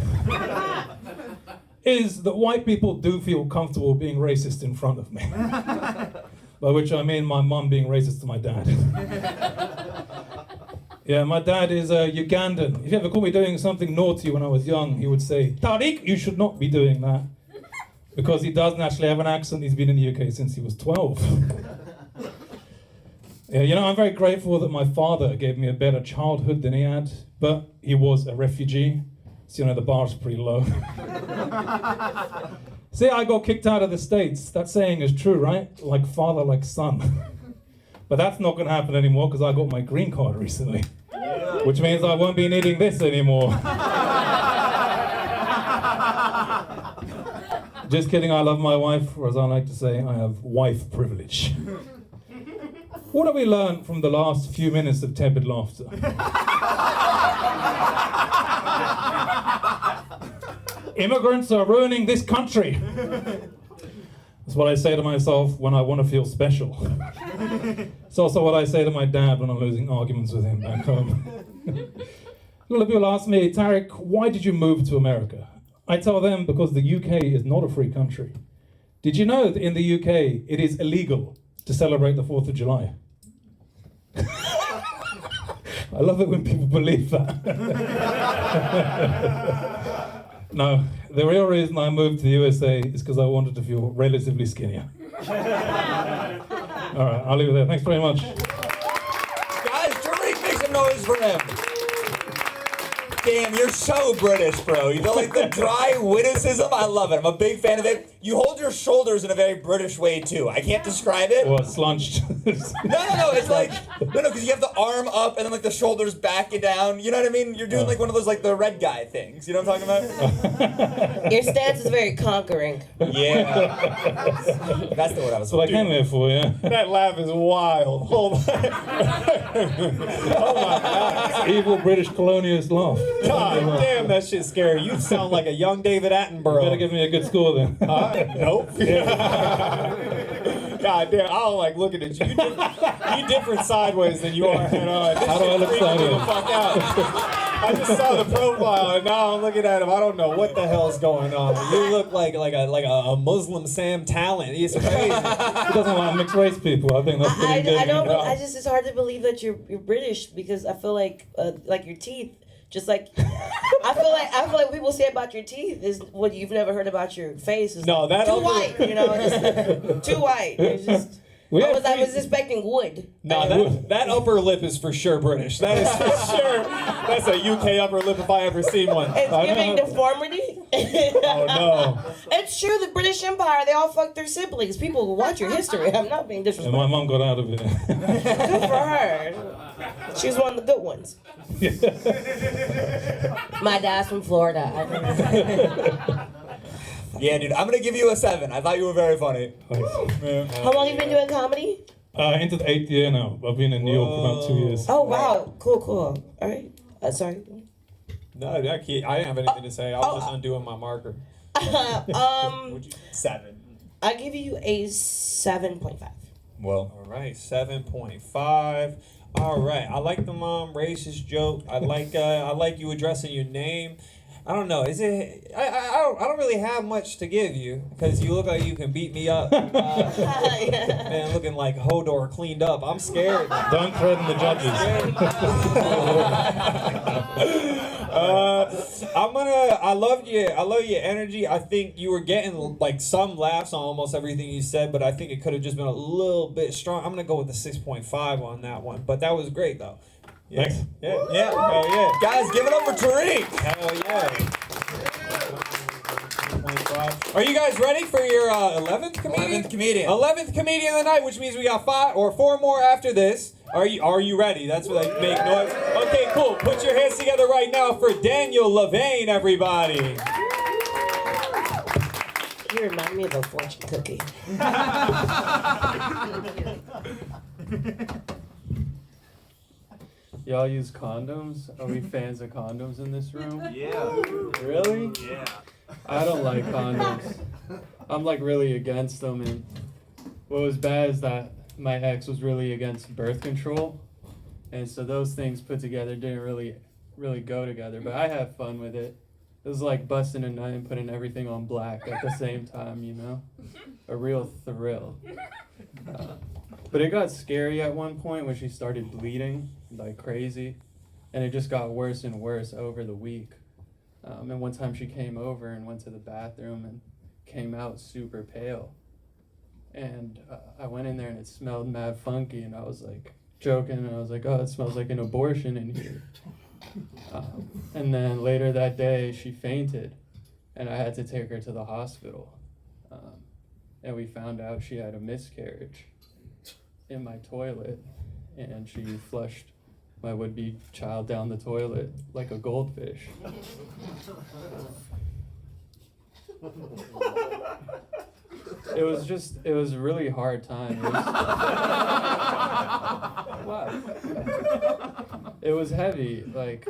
is that white people do feel comfortable being racist in front of me. By which I mean my mum being racist to my dad. Yeah, my dad is Ugandan. If he ever caught me doing something naughty when I was young, he would say, Tariq, you should not be doing that. Because he doesn't actually have an accent. He's been in the UK since he was 12. Yeah, I'm very grateful that my father gave me a better childhood than he had, but he was a refugee, so the bar's pretty low. See, I got kicked out of the States. That saying is true, right? Like father, like son. But that's not going to happen anymore because I got my green card recently, which means I won't be needing this anymore. Just kidding, I love my wife, or as I like to say, I have wife privilege. What have we learned from the last few minutes of tepid laughter? Immigrants are ruining this country. That's what I say to myself when I want to feel special. It's also what I say to my dad when I'm losing arguments with him back home. A lot of people ask me, Tarek, why did you move to America? I tell them because the UK is not a free country. Did you know that in the UK it is illegal to celebrate the 4th of July? I love it when people believe that. No, the real reason I moved to the USA is because I wanted to feel relatively skinnier. All right, I'll leave it there. Thanks very much. Guys, Tariq, make some noise for him. Damn, you're so British, bro. You know, like the dry witticism, I love it. I'm a big fan of it. You hold your shoulders in a very British way, too. I can't describe it. Well, slunched. No, it's like, no, because you have the arm up and then like the shoulders back and down. You know what I mean? You're doing like one of those like the red guy things. You know what I'm talking about? Your stance is very conquering. Yeah. That's the word I was That's what I came here for, yeah. That laugh is wild. Hold on. Oh my God. Evil British colonialist laugh. God damn, that shit's scary. You sound like a young David Attenborough. You better give me a good score then. Nope. God damn, I don't like looking at you. You different sideways than you are head on. How do I look sideways? The fuck out. I just saw the profile and now I'm looking at him. I don't know what the hell's going on. You look like a Muslim Sam Talent. He's crazy. He doesn't like mixed race people. I think that's pretty good. I don't. It's hard to believe that you're British because I feel like your teeth. Just like I feel like people say about your teeth is what you've never heard about your face is no, that too white, just too white. It's just I was expecting wood. No, that upper lip is for sure British. That is for sure. That's a UK upper lip if I ever seen one. It's giving deformity. Oh no. It's true, the British Empire, they all fucked their siblings. People who watch your history. I'm not being disrespectful. And my mom got out of it. Good for her. She was one of the good ones. My dad's from Florida. Yeah, dude, I'm gonna give you a 7. I thought you were very funny. How long have you been doing comedy? Into the 8th year now. I've been in New York for about 2 years. Oh wow, cool. All right, sorry. No, I didn't have anything to say. I was just undoing my marker. 7. I give you a 7.5. Well, All right, 7.5. All right, I like the mom racist joke. I like you addressing your name. I don't know. Is it? I don't really have much to give you because you look like you can beat me up. Man, looking like Hodor cleaned up. I'm scared. Don't threaten the judges. I love your energy. I think you were getting like some laughs on almost everything you said, but I think it could have just been a little bit strong. I'm gonna go with the 6.5 on that one. But that was great though. Yeah. Thanks. Yeah. Hell yeah. guys, give it up for Tariq. Hell yeah. Are you guys ready for your 11th comedian? 11th comedian. 11th comedian of the night, which means we got 5 or 4 more after this. Are you ready? That's what I make noise. Okay, cool. Put your hands together right now for Daniel Levine, everybody. You remind me of a fortune cookie. Y'all use condoms? Are we fans of condoms in this room? Yeah. Really? Yeah. I don't like condoms. I'm like really against them, and what was bad is that my ex was really against birth control, and so those things put together didn't really go together, but I had fun with it. It was like busting a nut and putting everything on black at the same time, you know? A real thrill. But it got scary at one point when she started bleeding like crazy, and it just got worse and worse over the week. And one time she came over and went to the bathroom and came out super pale. And I went in there and it smelled mad funky, and I was like joking, and I was like, oh, it smells like an abortion in here. And then later that day, she fainted, and I had to take her to the hospital. And we found out she had a miscarriage in my toilet, and she flushed my would-be child down the toilet like a goldfish. It was a really hard time. It was heavy. Like,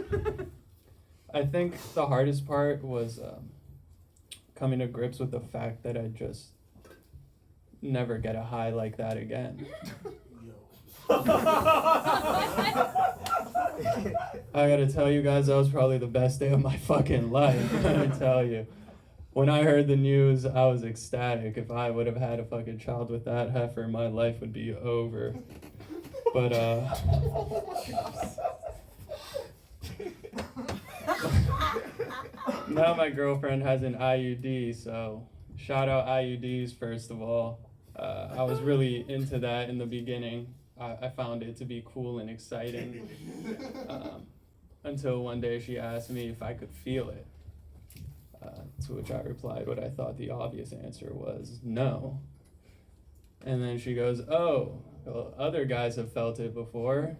I think the hardest part was coming to grips with the fact that I just never get a high like that again. I gotta tell you guys, that was probably the best day of my fucking life. Let me tell you. When I heard the news, I was ecstatic. If I would have had a fucking child with that heifer, my life would be over. But, now my girlfriend has an IUD, so shout out IUDs, first of all. I was really into that in the beginning. I found it to be cool and exciting. Until one day she asked me if I could feel it. To which I replied what I thought the obvious answer was no. And then she goes, oh, well, other guys have felt it before.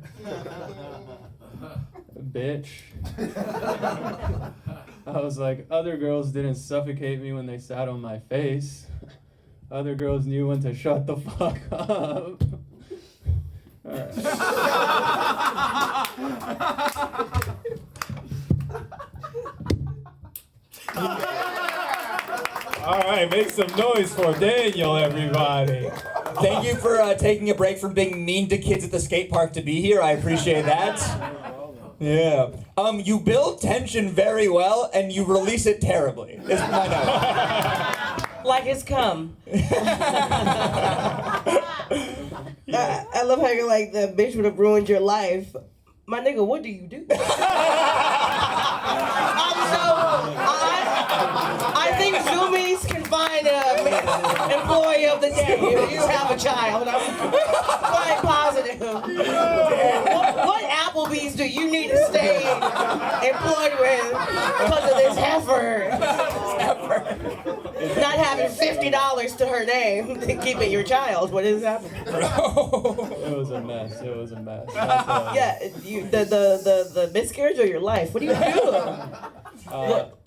Bitch. I was like, other girls didn't suffocate me when they sat on my face. Other girls knew when to shut the fuck up. All right. All right, make some noise for Daniel, everybody. Thank you for taking a break from being mean to kids at the skate park to be here. I appreciate that. Yeah. You build tension very well, and you release it terribly. Is my note. Like it's cum. I love how you're like, the bitch would have ruined your life. My nigga, what do you do? I think Zoomies can find an employee of the day if you have a child. I'm quite positive. What Applebee's do you need to stay employed with because of this heifer? Not having $50 to her name to keep it your child. What is happening? It was a mess. It was a mess. Yeah, the miscarriage or your life? What do you do?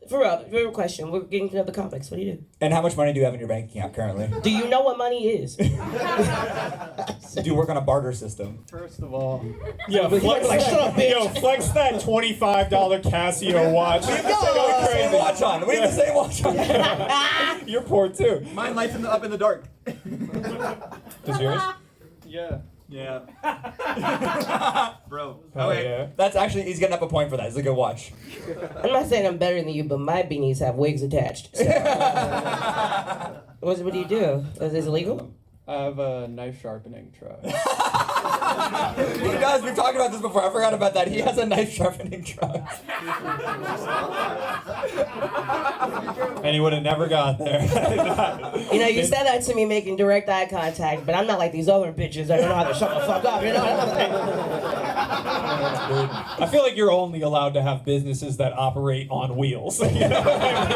For real question. We're getting to know the comics. What do you do? And how much money do you have in your bank account currently? Do you know what money is? Do you work on a barter system? First of all, Yo, flex, like, shut up, bitch. yo, flex that $25 Casio watch. We have the same watch on. We have the same watch on. You're poor too. Mine lights up in the dark. Is yours? yeah. Yeah. Bro. Oh, yeah. That's actually, he's getting up a point for that. It's a good watch. I'm not saying I'm better than you, but my beanies have wigs attached. So. What do you do? Is this illegal? I have a knife sharpening truck. He does. We've talked about this before. I forgot about that. He has a knife sharpening truck. And he would have never got there. You know, you said that to me making direct eye contact, but I'm not like these other bitches that don't know how to shut the fuck up, you know? I feel like you're only allowed to have businesses that operate on wheels. You know what I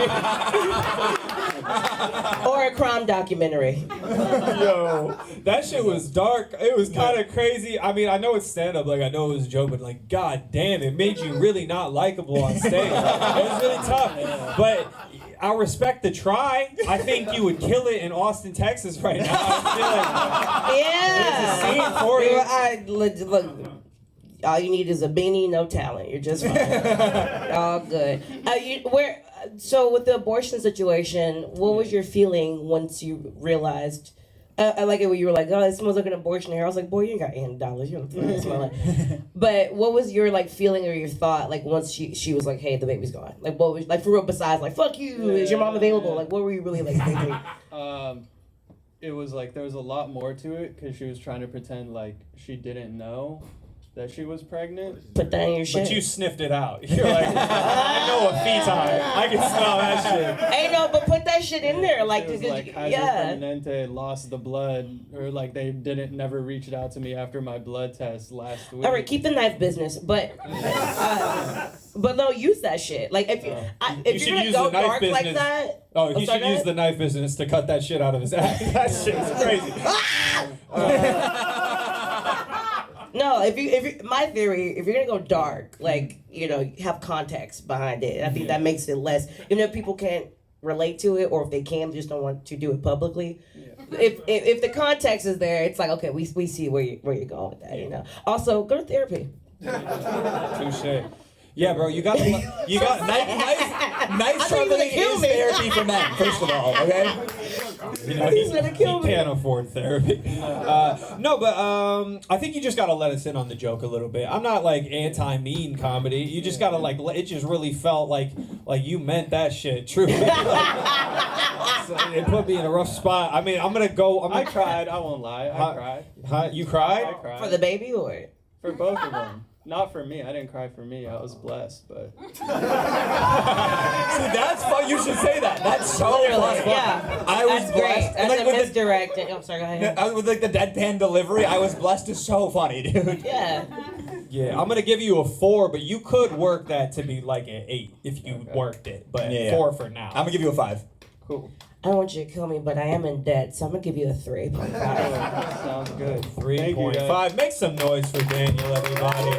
mean? Or a crime documentary. Yo, that shit was dark. It was kind of crazy. I mean, I know it's stand-up, like I know it was a joke, but like, god damn, it made you really not likable on stage. It was really tough. But I respect the try. I think you would kill it in Austin, Texas right now. I feel like there's a scene for you. Look, all you need is a beanie, no talent. You're just fine. All good. So with the abortion situation, what was your feeling once you realized? I like it when you were like, oh, it smells like an abortion here. I was like, boy, you ain't got $800. You don't smell like. But what was your like feeling or your thought like once she was like, hey, the baby's gone? Like what was like for real besides like fuck you? Is your mom available? Like what were you really like thinking? It was like there was a lot more to it because she was trying to pretend like she didn't know that she was pregnant. Put that in your shit. But you sniffed it out. You're like, I know a fetus. I can smell that shit. Hey, no, but put that shit in there, like, It was because like Kaiser yeah. Permanente lost the blood, or like they never reached out to me after my blood test last week. All right, keep the knife business, but no, use that shit. Like if if should you're gonna use go the knife dark business. like that. Oh, he sorry, should use the knife business to cut that shit out of his ass. That shit's crazy. No, if you my theory, if you're gonna go dark, like have context behind it. I think that makes it less. Even if people can't relate to it, or if they can, just don't want to do it publicly. Yeah. If the context is there, it's like okay, we see where you're going with that. Also, go to therapy. Touche. Yeah, bro, you got knife sharpening is therapy for men. First of all, okay. He's gonna kill me. He can't afford therapy. No, but I think you just gotta let us in on the joke a little bit. I'm not like anti-mean comedy. You just gotta it just really felt like you meant that shit. True. So it put me in a rough spot. I mean, I cried. I won't lie. I cried. You cried? I cried. For the baby or? For both of them. Not for me. I didn't cry for me. I was blessed, but. See, that's fun. You should say that. That's so funny. Yeah. I was That's blessed. great. That's Like, a with misdirecting. Oh, sorry, go ahead. with the deadpan delivery, I was blessed is so funny, dude. Yeah. Yeah, I'm gonna give you a 4, but you could work that to be like an 8 if you worked it. But 4 for now. I'm gonna give you a 5. Cool. I don't want you to kill me, but I am in debt, so I'm gonna give you a 3.5. Sounds good. 3.5. Make some noise for Daniel, everybody.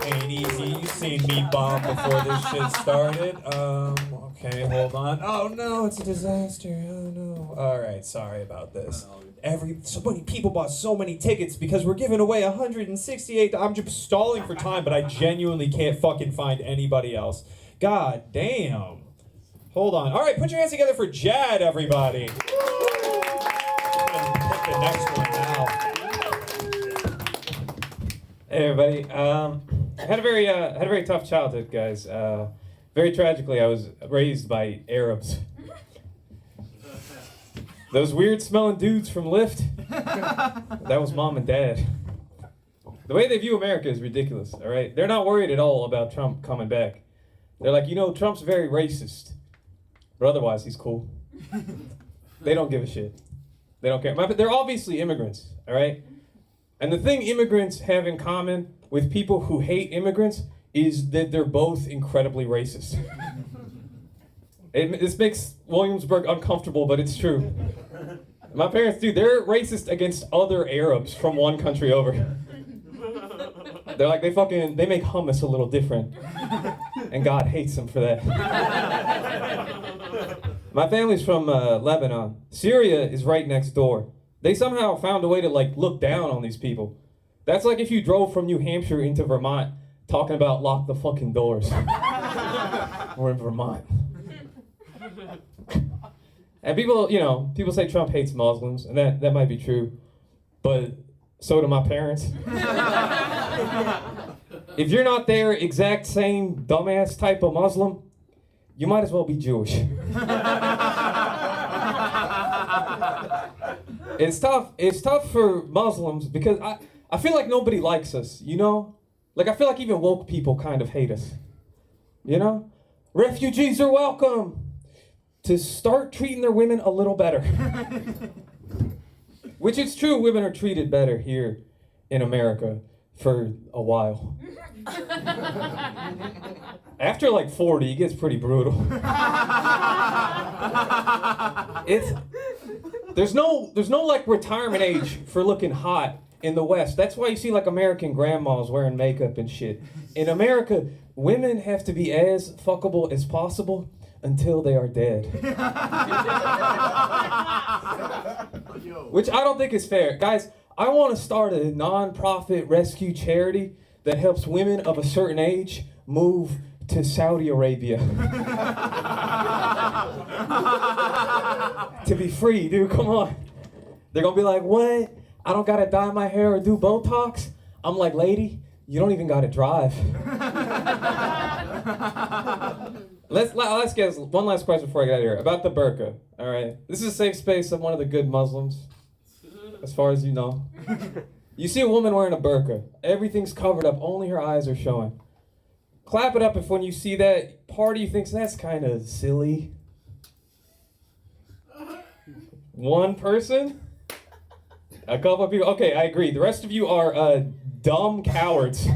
Ain't easy. You seen me bomb before this shit started. Okay, hold on. Oh no, it's a disaster. Oh no. All right, sorry about this. So many people bought so many tickets because we're giving away 168. I'm just stalling for time, but I genuinely can't fucking find anybody else. God damn. Hold on. All right, put your hands together for Jad, everybody. Pick the next one now. Hey everybody. I had a very tough childhood, guys. Very tragically, I was raised by Arabs. Those weird smelling dudes from Lyft. That was mom and dad. The way they view America is ridiculous. All right, they're not worried at all about Trump coming back. They're like, Trump's very racist, but otherwise he's cool. They don't give a shit. They don't care. But they're obviously immigrants. All right. And the thing immigrants have in common with people who hate immigrants is that they're both incredibly racist. This makes Williamsburg uncomfortable, but it's true. My parents do. They're racist against other Arabs from one country over. They're like, they make hummus a little different. And God hates them for that. My family's from Lebanon. Syria is right next door. They somehow found a way to look down on these people. That's like if you drove from New Hampshire into Vermont talking about lock the fucking doors. We're in Vermont. And people say Trump hates Muslims, and that might be true, but so do my parents. If you're not their exact same dumbass type of Muslim, you might as well be Jewish. It's tough for Muslims because I feel like nobody likes us, Like I feel like even woke people kind of hate us. Refugees are welcome to start treating their women a little better. Which is true, women are treated better here in America for a while. After 40, it gets pretty brutal. There's no retirement age for looking hot in the West. That's why you see American grandmas wearing makeup and shit. In America, women have to be as fuckable as possible until they are dead. Which I don't think is fair. Guys, I want to start a non-profit rescue charity that helps women of a certain age move to Saudi Arabia. To be free, dude, come on. They're gonna be like, what? I don't gotta dye my hair or do Botox? I'm like, lady, you don't even gotta drive. Let's get one last question before I get out of here. About the burqa, all right? This is a safe space. I'm one of the good Muslims, as far as you know. You see a woman wearing a burqa. Everything's covered up. Only her eyes are showing. Clap it up if when you see that, part of you thinks that's kind of silly. One person? A couple of people? Okay, I agree. The rest of you are dumb cowards.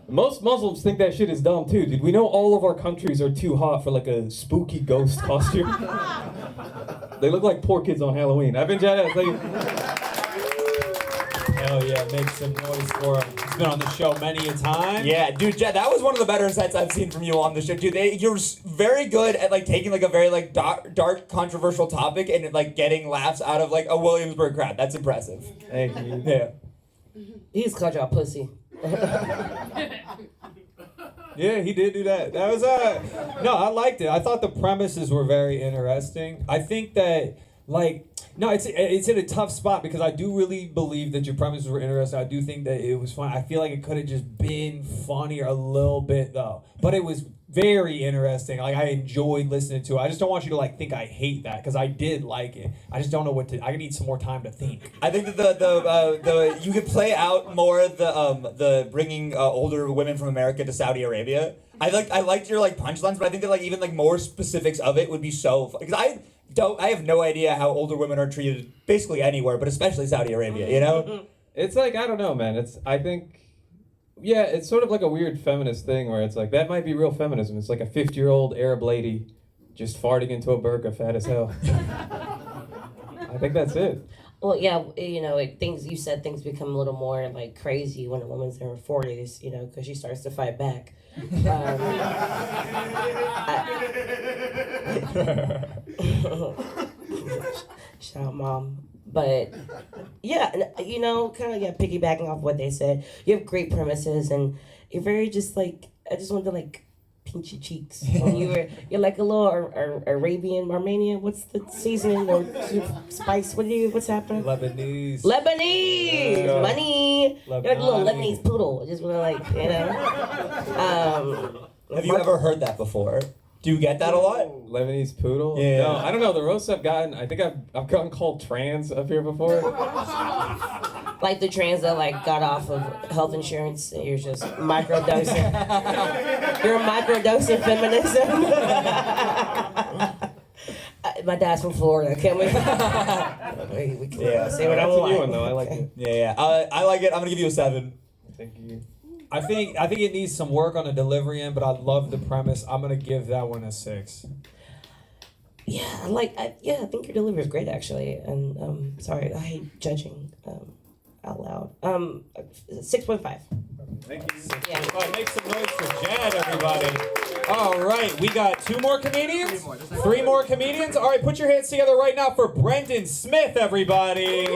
Most Muslims think that shit is dumb too, dude. We know all of our countries are too hot for like a spooky ghost costume. They look like poor kids on Halloween. I've been jealous. Hell yeah, make some noise for him. He's been on the show many a time. Yeah, dude, Jed, that was one of the better sets I've seen from you on the show, dude. You're very good at like taking like a very like dark, controversial topic and like getting laughs out of like a Williamsburg crowd. That's impressive. Thank you. Yeah. He's called y'all pussy. Yeah, he did do that. That was no, I liked it. I thought the premises were very interesting. I think that like no, it's in a tough spot because I do really believe that your premises were interesting. I do think that it was fun. I feel like it could have just been funnier a little bit though. But it was very interesting. Like I enjoyed listening to it. I just don't want you to like think I hate that because I did like it. I just don't know what to. I need some more time to think. I think that the you could play out more the bringing older women from America to Saudi Arabia. I liked your like punchlines, but I think that like even like more specifics of it would be so fun because I have no idea how older women are treated basically anywhere, but especially Saudi Arabia. You know, it's like I don't know, man. I think. Yeah, it's sort of like a weird feminist thing where it's like, that might be real feminism. It's like a 50-year-old Arab lady just farting into a burqa, fat as hell. I think that's it. Well, yeah, you know, things become a little more like crazy when a woman's in her 40s, you know, because she starts to fight back. Shout out, Mom. But yeah, you know, kind of piggybacking off what they said. You have great premises, and you're very just like I just wanted to like pinch your cheeks when you're like a little Arabian, Armenian. What's the seasoning or spice? What's happening? Lebanese. Money. You're like a little Lebanese poodle. I just want to like have you ever heard that before? Do you get that a lot? Lebanese poodle? Yeah. No, I don't know. The roasts I've gotten, I think I've gotten called trans up here before. Like the trans that like got off of health insurance and you're just microdosing. You're microdosing feminism. My dad's from Florida. Can we? We can say what I want. That's a new one though. I like it. Yeah. I like it. I'm gonna give you a 7. Thank you. I think it needs some work on the delivery end, but I love the premise. I'm gonna give that one a 6. Yeah, I think your delivery is great actually, and sorry, I hate judging out loud. 6.5. Thank you. Yeah. All right, make some noise for Jed, everybody. All right, we got 2 more comedians, 3 more comedians. All right, put your hands together right now for Brendan Smith, everybody.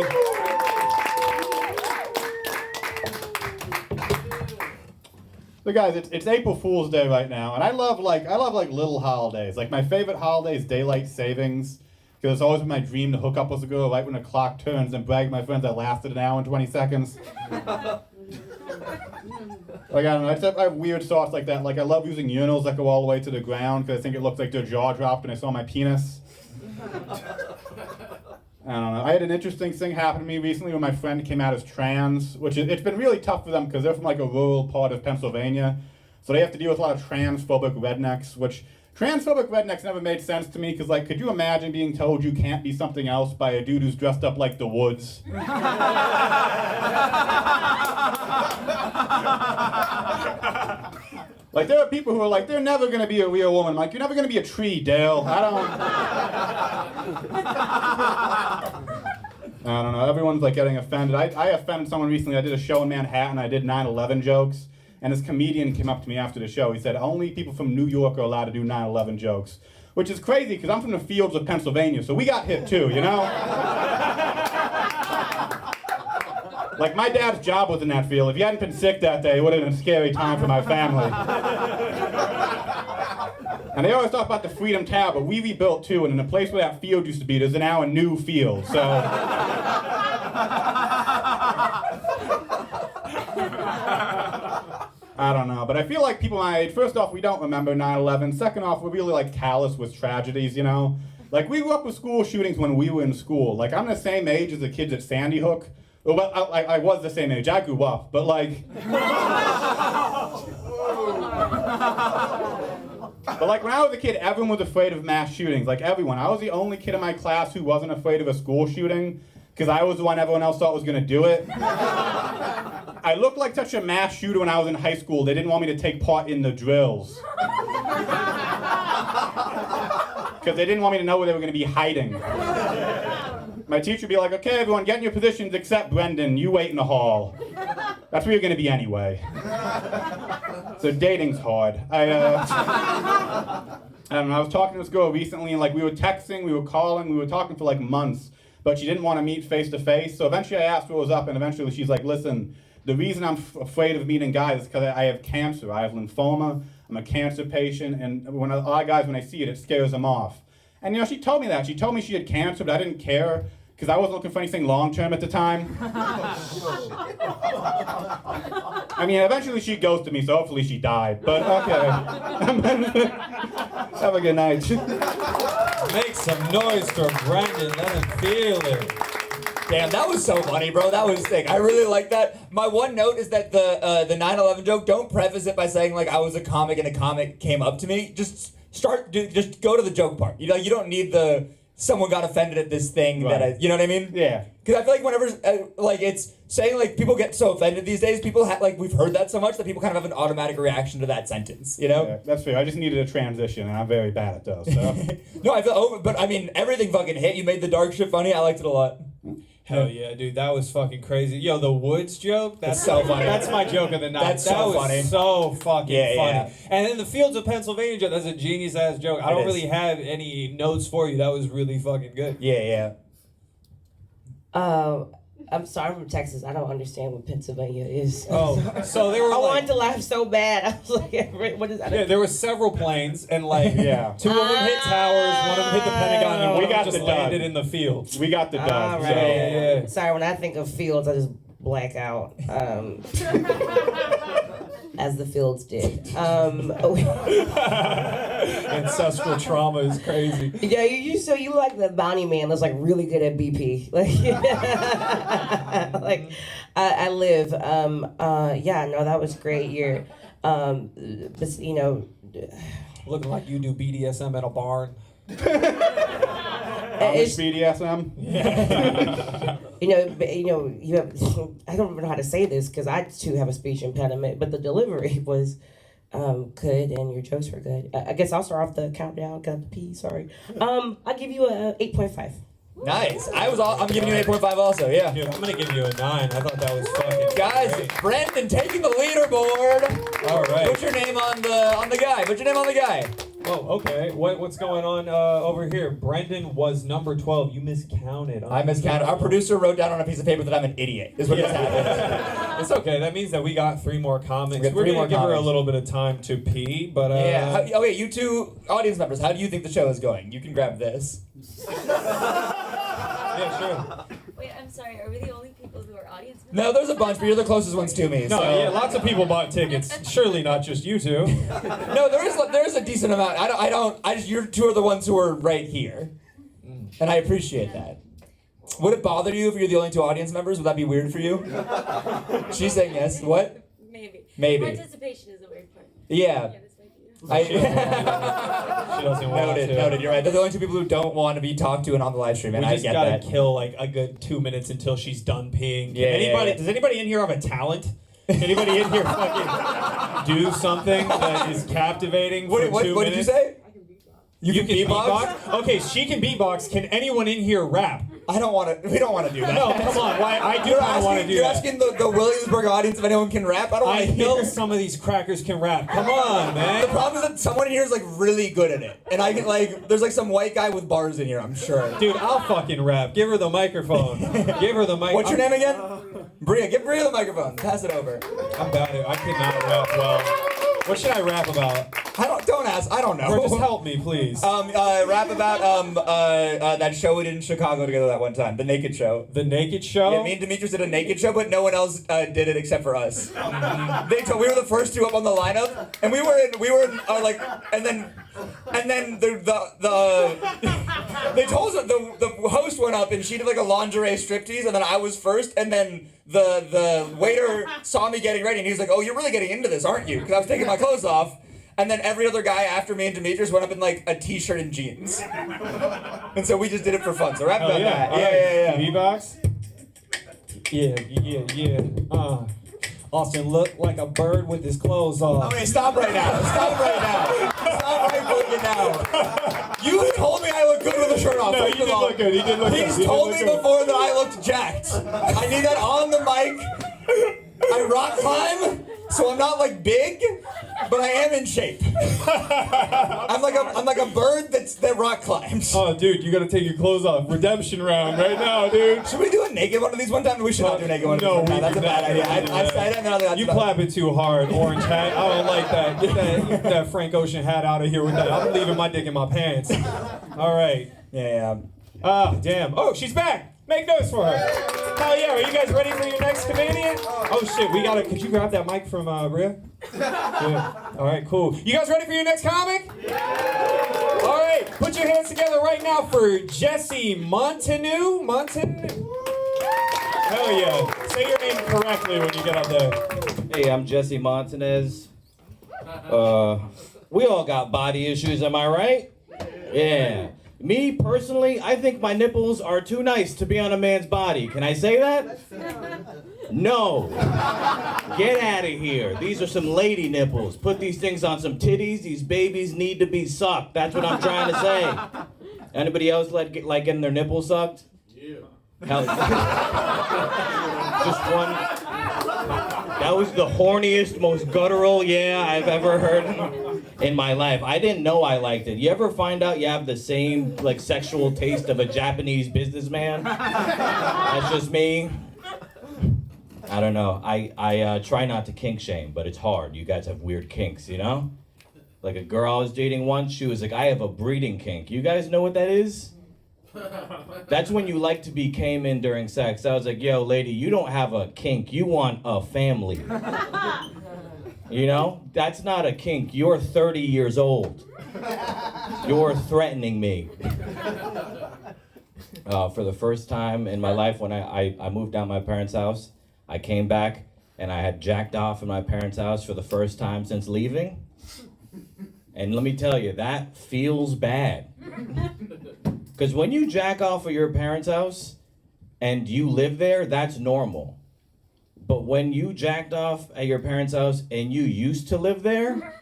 So guys, it's April Fool's Day right now, and I love little holidays. Like my favorite holiday is daylight savings, because it's always been my dream to hook up with a girl right when the clock turns and brag to my friends I lasted an hour and 20 seconds. Like I don't know, I have weird thoughts like that. Like I love using urinals that go all the way to the ground because I think it looks like their jaw dropped when I saw my penis. I don't know. I had an interesting thing happen to me recently when my friend came out as trans, it's been really tough for them because they're from like a rural part of Pennsylvania. So they have to deal with a lot of transphobic rednecks, which transphobic rednecks never made sense to me because like, could you imagine being told you can't be something else by a dude who's dressed up like the Woods? Like there are people who are like, they're never gonna be a real woman. I'm like, you're never gonna be a tree, Dale. I don't know. Everyone's like getting offended. I offended someone recently. I did a show in Manhattan. I did 9/11 jokes. And this comedian came up to me after the show. He said, only people from New York are allowed to do 9/11 jokes. Which is crazy because I'm from the fields of Pennsylvania, so we got hit too, you know? Like my dad's job was in that field. If he hadn't been sick that day, it would have been a scary time for my family. And they always talk about the Freedom Tower, but we rebuilt too, and in the place where that field used to be, there's now a new field, so. I don't know, but I feel like people my age, first off, we don't remember 9/11. Second off, we're really like callous with tragedies, you know? Like we grew up with school shootings when we were in school. Like I'm the same age as the kids at Sandy Hook, Well, I was the same age. I grew up, but like. But like when I was a kid, everyone was afraid of mass shootings. Like everyone. I was the only kid in my class who wasn't afraid of a school shooting because I was the one everyone else thought was gonna do it. I looked like such a mass shooter when I was in high school. They didn't want me to take part in the drills. Because they didn't want me to know where they were gonna be hiding. My teacher would be like, okay, everyone, get in your positions except Brendan. You wait in the hall. That's where you're going to be anyway. So dating's hard. I don't know, I was talking to this girl recently, and like we were texting, we were calling, we were talking for like months, but she didn't want to meet face to face. So eventually I asked her what was up, and eventually she's like, listen, the reason I'm afraid of meeting guys is because I have cancer. I have lymphoma. I'm a cancer patient, and when a lot of guys, when I see it, it scares them off. And you know, she told me that. She told me she had cancer, but I didn't care because I wasn't looking for anything long-term at the time. I mean, eventually she ghosted me, so hopefully she died. But okay. Have a good night. Make some noise for Brendan. Let him feel it. Damn, that was so funny, bro. That was sick. I really like that. My one note is that the 9/11 joke, don't preface it by saying like I was a comic and a comic came up to me. Just go to the joke part. You know, you don't need the someone got offended at this thing that you know what I mean? Yeah. Because I feel like whenever like it's saying like people get so offended these days, people like we've heard that so much that people kind of have an automatic reaction to that sentence. You know? Yeah, that's fair. I just needed a transition, and I'm very bad at those. So. No, I feel over, but I mean everything fucking hit. You made the dark shit funny. I liked it a lot. Hell yeah, dude, that was fucking crazy. Yo, the Woods joke, that's so funny. That's my joke of the night. That's so funny. That was so fucking funny. Yeah. And then the Fields of Pennsylvania joke, that's a genius ass joke. I don't really have any notes for you. That was really fucking good. Yeah. I'm sorry, I'm from Texas. I don't understand what Pennsylvania is. Oh, so they were I wanted to laugh so bad. I was like, what is that? Yeah, there were several planes, and like, yeah, 2 of them hit towers, 1 of them hit the Pentagon, and 1 of them just landed in the fields. We got the dub. All right. So. Yeah. Sorry, when I think of Fields, I just black out. As the Fields did. Ancestral trauma is crazy. Yeah, you like the Bounty Man that's like really good at BP. Like, like I live. Yeah, no, that was great. You're, but you know, looking like you do BDSM at a barn. Amish BDSM. Yeah. You have. I don't know how to say this because I too have a speech impediment, but the delivery was good and your jokes were good. I guess I'll start off the countdown. Got the P. Sorry. I'll give you a 8.5. Nice. I'm giving you an 8.5 also. Yeah. Dude, I'm gonna give you a 9. I thought that was fucking guys. great. Brendan taking the leaderboard. All right. Put your name on the guy. Put your name on the guy. Oh, okay. What's going on over here? Brendan was number 12. You miscounted. I miscounted. Our producer wrote down on a piece of paper that I'm an idiot. Is what just happened. It's okay. That means that we got 3 more comics. We're three gonna more give her a comics. little bit of time to pee, but yeah. Okay, you two audience members. How do you think the show is going? You can grab this. Yeah, sure. Wait, I'm sorry. Are we the only people who are audience members? No, there's a bunch, but you're the closest ones to me. No, so. yeah, lots of people bought tickets. Surely not just you two. No, there is a decent amount. You're 2 are the ones who are right here, and I appreciate that. Would it bother you if you're the only 2 audience members? Would that be weird for you? She's saying yes. What? Maybe. Participation is the weird part. Yeah. She doesn't want to. Noted. You're right. They're the only 2 people who don't want to be talked to and on the live stream, and We I just get gotta that. kill like a good 2 minutes until she's done peeing. Yeah. Does anybody in here have a talent? Anybody in here fucking do something that is captivating for 2 minutes? What did you say? You can beatbox? Okay, she can beatbox. Can anyone in here rap? I don't want to. We don't want to do that. No, come on. Why? I do kind of want to do You're that. asking the Williamsburg audience if anyone can rap. I don't want to hear. know some of these crackers can rap. Come on, man. The problem is that someone in here is like really good at it, and I can like. There's like some white guy with bars in here. I'm sure. Dude, I'll fucking rap. Give her the microphone. Give her the mic. What's your name again? Bria. Give Bria the microphone. Pass it over. I'm bad at it. I cannot rap well. What should I rap about? Don't ask. I don't know. Or just help me, please. Rap about that show we did in Chicago together that one time, the Naked Show. The Naked Show? Yeah, me and Demetrius did a Naked Show, but no one else did it except for us. We were the first 2 up on the lineup, and we were in, and then And then they told us the host went up and she did like a lingerie striptease, and then I was first, and then the waiter saw me getting ready and he was like, "Oh, you're really getting into this, aren't you?" Because I was taking my clothes off. And then every other guy after me and Demetrius went up in like a t-shirt and jeans. And so we just did it for fun. So rap about that. Yeah. V-Box? Yeah. Austin looked like a bird with his clothes off. Okay, stop right now. Stop right fucking now. You told me I look good with a shirt off. No, you did look good. You did look good. He's told me before that I looked jacked. I need that on the mic. I rock climb, so I'm not like big, but I am in shape. I'm like a bird that rock climbs. Oh, dude, you gotta take your clothes off. Redemption round right now, dude. Should we do a naked one of these one time? We should not do a naked one. No, that's a bad idea. I said it. You clap it too hard, orange hat. I don't like that. Get that Frank Ocean hat out of here with that. I'm leaving my dick in my pants. All right. Yeah. Damn. Oh, she's back. Make noise for her. Hell yeah, are you guys ready for your next comedian? Oh shit, could you grab that mic from Rhea? Yeah. All right, cool. You guys ready for your next comic? Yeah. All right, put your hands together right now for Jesse Montanou. Hell yeah. Say your name correctly when you get up there. Hey, I'm Jesse Montanez. We all got body issues, am I right? Yeah. Me, personally, I think my nipples are too nice to be on a man's body. Can I say that? No. Get out of here. These are some lady nipples. Put these things on some titties. These babies need to be sucked. That's what I'm trying to say. Anybody else like getting their nipples sucked? Yeah. Hell, just one. That was the horniest, most guttural yeah I've ever heard in my life. I didn't know I liked it. You ever find out you have the same like sexual taste of a Japanese businessman? That's just me. I don't know. I try not to kink shame, but it's hard. You guys have weird kinks, you know? Like a girl I was dating once, she was like, I have a breeding kink. You guys know what that is? That's when you like to be came in during sex. I was like, yo, lady, you don't have a kink. You want a family. You know? That's not a kink. You're 30 years old. You're threatening me. For the first time in my life, when I moved out my parents' house, I came back and I had jacked off in my parents' house for the first time since leaving. And let me tell you, that feels bad. Because when you jack off at your parents' house and you live there, that's normal. But when you jacked off at your parents' house and you used to live there,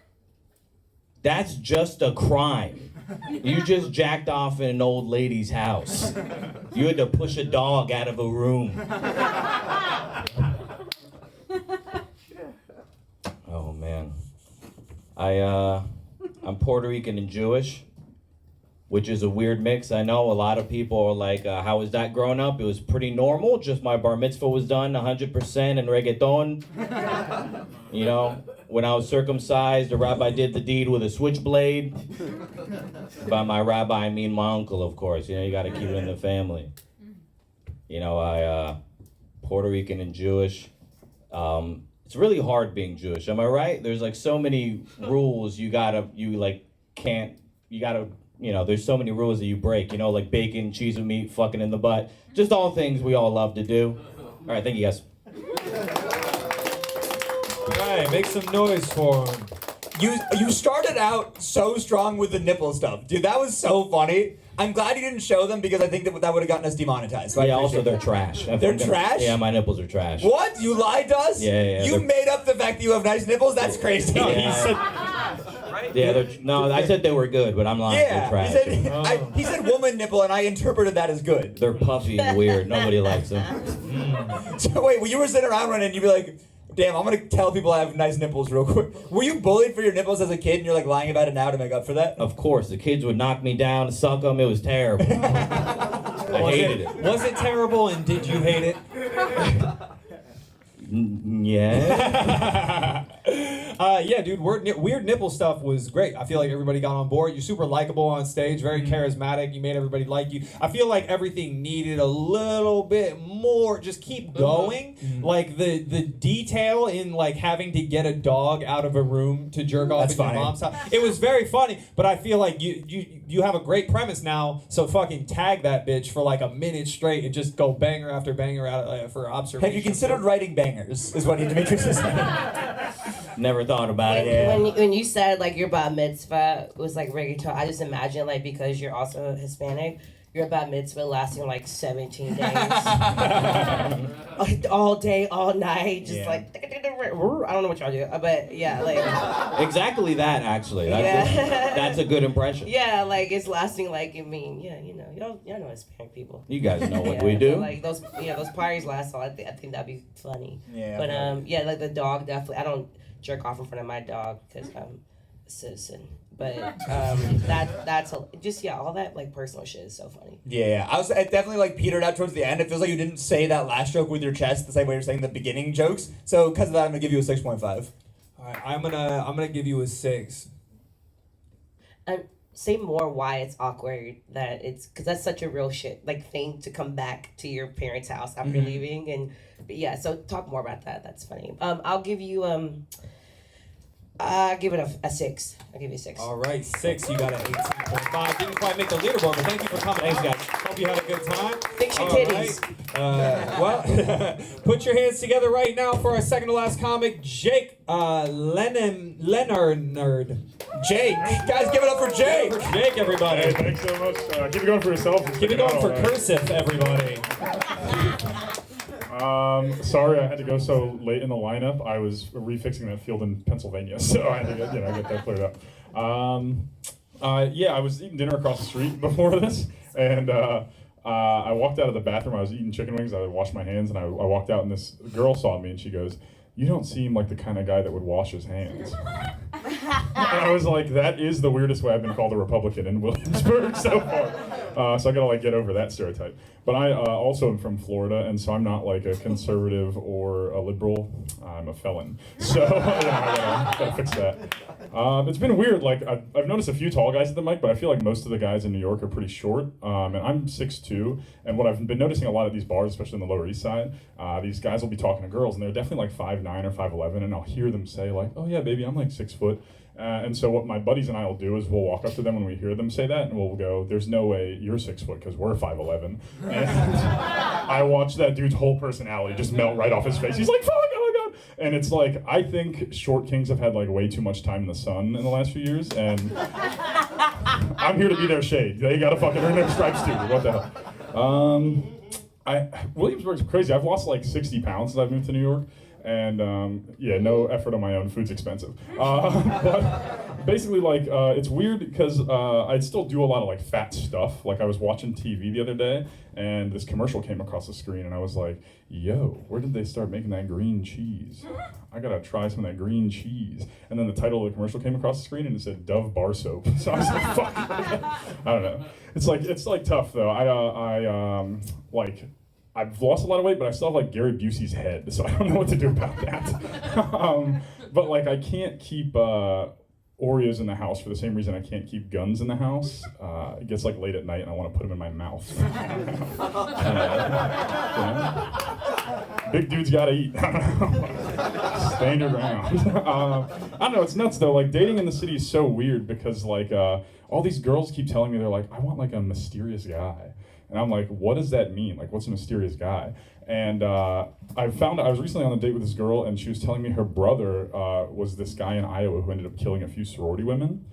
that's just a crime. You just jacked off in an old lady's house. You had to push a dog out of a room. Oh, man. I'm Puerto Rican and Jewish, which is a weird mix. I know a lot of people are like, how was that growing up? It was pretty normal. Just my bar mitzvah was done 100% in reggaeton. You know, when I was circumcised, the rabbi did the deed with a switchblade. By my rabbi, I mean my uncle, of course. You know, you got to keep it in the family. You know, Puerto Rican and Jewish. It's really hard being Jewish. Am I right? There's like so many rules there's so many rules that you break, you know, like bacon, cheese with meat, fucking in the butt. Just all things we all love to do. All right, thank you guys. All right, make some noise for him. You started out so strong with the nipple stuff. Dude, that was so funny. I'm glad you didn't show them because I think that would have gotten us demonetized. So yeah, also they're trash. They're trash? Yeah, my nipples are trash. What? You lied to us? Yeah. You made up the fact that you have nice nipples? That's crazy. No, he said... Yeah, I said they were good, but I'm lying. Yeah, they're trash. he said woman nipple, and I interpreted that as good. They're puffy and weird. Nobody likes them. So wait, when you were sitting around running, you'd be like, damn, I'm going to tell people I have nice nipples real quick. Were you bullied for your nipples as a kid, and you're like lying about it now to make up for that? Of course. The kids would knock me down, suck them. It was terrible. I hated it. Was it terrible, and did you hate it? Yeah. Yeah, dude, weird nipple stuff was great. I feel like everybody got on board. You're super likable on stage, very charismatic. You made everybody like you. I feel like everything needed a little bit more. Just keep going. Like the detail in like having to get a dog out of a room to jerk off in your mom's house. It was very funny, but I feel like you have a great premise now, so fucking tag that bitch for like a minute straight and just go banger after banger out for observation. Have you considered writing bangers? Is what Demetrius is saying. Never thought about it. Yeah. When you said like your bat mitzvah was like reggaeton, I just imagine like because you're also Hispanic, your bat mitzvah lasting like 17 days, all day, all night, just like I don't know what y'all do, but yeah, like Exactly that, actually. That's a good impression. yeah, like it's lasting like I mean, yeah, you know, y'all know Hispanic people. You guys know what Yeah, we do. Like those parties last all. I think that'd be funny. Yeah. But yeah, like the dog definitely. I don't jerk off in front of my dog because I'm a citizen. But that's just all that like personal shit is so funny. Yeah, I definitely like petered out towards the end. It feels like you didn't say that last joke with your chest the same way you're saying the beginning jokes. So because of that, I'm gonna give you a 6.5. All right, I'm gonna give you a 6. Say more why it's awkward that it's because that's such a real shit like thing to come back to your parents' house after leaving but yeah. So talk more about that. That's funny. I'll give you I'll give it a 6. I'll give you a 6. All right, 6. You got an 18.5. Didn't quite make the leaderboard, but thank you for coming. Thanks, guys. Hope you had a good time. Fix your All titties. right. Well, put your hands together right now for our second to last comic, Jake Leonard. Jake, guys, give it up for Jake. For Jake, everybody. Hey, thanks so much. Keep it going for yourself. Keep it going for cursive, everybody. Sorry I had to go so late in the lineup. I was refixing that field in Pennsylvania, so I had to get that cleared up. Yeah, I was eating dinner across the street before this, and I walked out of the bathroom. I was eating chicken wings. I washed my hands, and I walked out, and this girl saw me, and she goes, "You don't seem like the kind of guy that would wash his hands." And I was like, that is the weirdest way I've been called a Republican in Williamsburg so far. So I gotta like get over that stereotype. But I also am from Florida, and so I'm not like a conservative or a liberal. I'm a felon. So I gotta fix that. It's been weird. Like I've noticed a few tall guys at the mic, but I feel like most of the guys in New York are pretty short. And I'm 6'2", and what I've been noticing a lot at these bars, especially on the Lower East Side, these guys will be talking to girls, and they're definitely like 5'9" or 5'11", and I'll hear them say like, "Oh yeah, baby, I'm like 6 foot." And so what my buddies and I will do is we'll walk up to them when we hear them say that, and we'll go, "There's no way you're 6 foot because we're 5'11". And I watch that dude's whole personality just melt right off his face. He's like, "Fuck, oh my god!" And it's like, I think short kings have had like way too much time in the sun in the last few years, and I'm here to be their shade. They gotta fucking earn their stripes too. What the hell? Williamsburg's crazy. I've lost like 60 pounds since I've moved to New York. And yeah, no effort on my own. Food's expensive. But basically, like, it's weird because I still do a lot of like fat stuff. Like I was watching TV the other day, and this commercial came across the screen, and I was like, "Yo, where did they start making that green cheese? I gotta try some of that green cheese." And then the title of the commercial came across the screen, and it said Dove bar soap. So I was like, "Fuck." I don't know. It's like tough though. I've lost a lot of weight, but I still have like Gary Busey's head, so I don't know what to do about that. But like I can't keep Oreos in the house for the same reason I can't keep guns in the house. It gets like late at night and I want to put them in my mouth. Big dudes gotta eat. Stand your ground. I don't know, it's nuts though. Like dating in the city is so weird because like all these girls keep telling me, they're like, "I want like a mysterious guy." And I'm like, what does that mean? Like, what's a mysterious guy? And I was recently on a date with this girl, and she was telling me her brother was this guy in Iowa who ended up killing a few sorority women.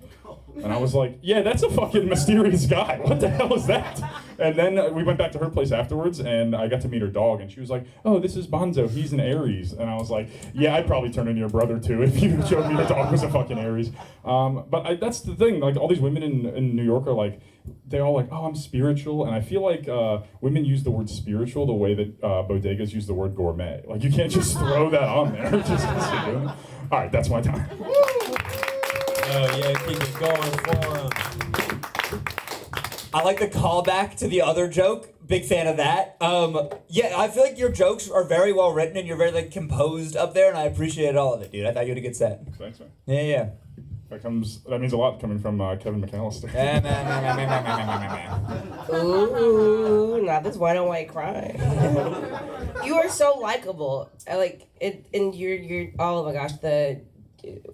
And I was like, yeah, that's a fucking mysterious guy. What the hell is that? And then we went back to her place afterwards, and I got to meet her dog, and she was like, "Oh, this is Bonzo. He's an Aries." And I was like, yeah, I'd probably turn into your brother too if you showed me your dog was a fucking Aries. But that's the thing. Like, all these women in New York are like, they're all like, "Oh, I'm spiritual," and I feel like women use the word spiritual the way that bodegas use the word gourmet. Like, you can't just throw that on there. Just all right, that's my time. Oh yeah, keep it going for him. I like the callback to the other joke. Big fan of that. Yeah, I feel like your jokes are very well written and you're very like composed up there, and I appreciated all of it, dude. I thought you had a good set. Thanks, man. Yeah. That means a lot coming from Kevin McAllister. Ooh, not this white on white crime. You are so likable. I like it, and you're. Oh my gosh, the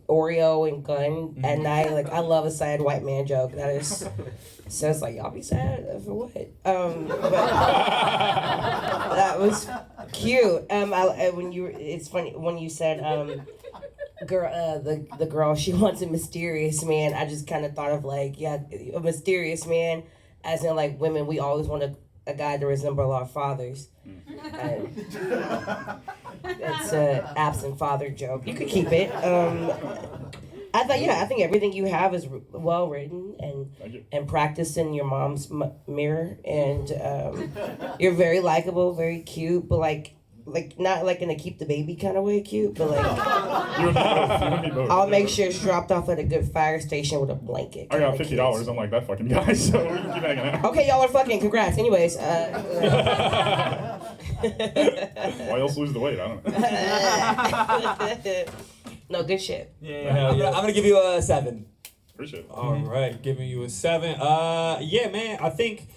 Oreo and gun at night. Like I love a sad white man joke. That is. So it's like y'all be sad for what? But that was cute. It's funny when you said girl, the girl, she wants a mysterious man. I just kind of thought of like, yeah, a mysterious man, as in like women, we always want a guy to resemble our fathers. It's an absent father joke. You could keep it. I think everything you have is well written and practiced in your mom's mirror, and you're very likable, very cute, but like not like in a keep the baby kind of way cute, but like I'll make sure it's dropped off at a good fire station with a blanket. I got $50. I'm like that fucking guy, so we can keep hanging out. Okay, y'all are fucking. Congrats. Anyways. Why else lose the weight? I don't know. No, good shit. Yeah. I'm gonna give you a 7. Appreciate it. All right, giving you a 7. Yeah, man, I think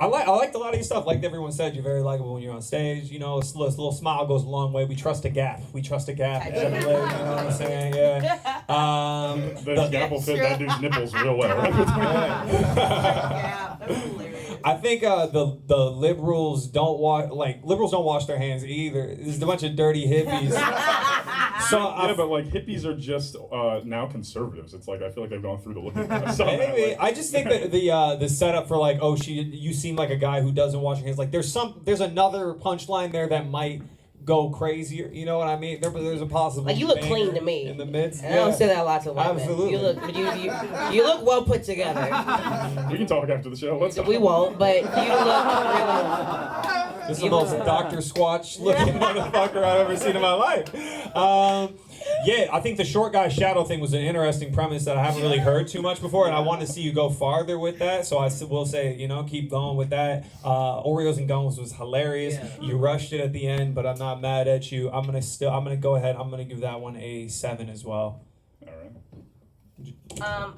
I liked a lot of your stuff. Like everyone said, you're very likable when you're on stage. You know, a little smile goes a long way. We trust a gap. Everywhere, you know what I'm saying? Yeah. The gap will fit that dude's nipples real well. I think the liberals don't wash their hands either. There's a bunch of dirty hippies. But like hippies are just now conservatives. It's like I feel like they've gone through the looking glass. Maybe. I just think that the setup for like, oh, you seem like a guy who doesn't wash your hands. Like there's another punchline there that might go crazier. You know what I mean? There's a possible. Like you look clean to me. In the midst. And I don't say that a lot to white Absolutely. men. You look well put together. We can talk after the show. We won't, but you look really. This is the most Dr. Squatch looking motherfucker I've ever seen in my life. Yeah, I think the short guy shadow thing was an interesting premise that I haven't really heard too much before, and I want to see you go farther with that. So I will say, keep going with that. Oreos and Gums was hilarious. Yeah. You rushed it at the end, but I'm not mad at you. I'm gonna go ahead. I'm gonna give that one a 7 as well. All right.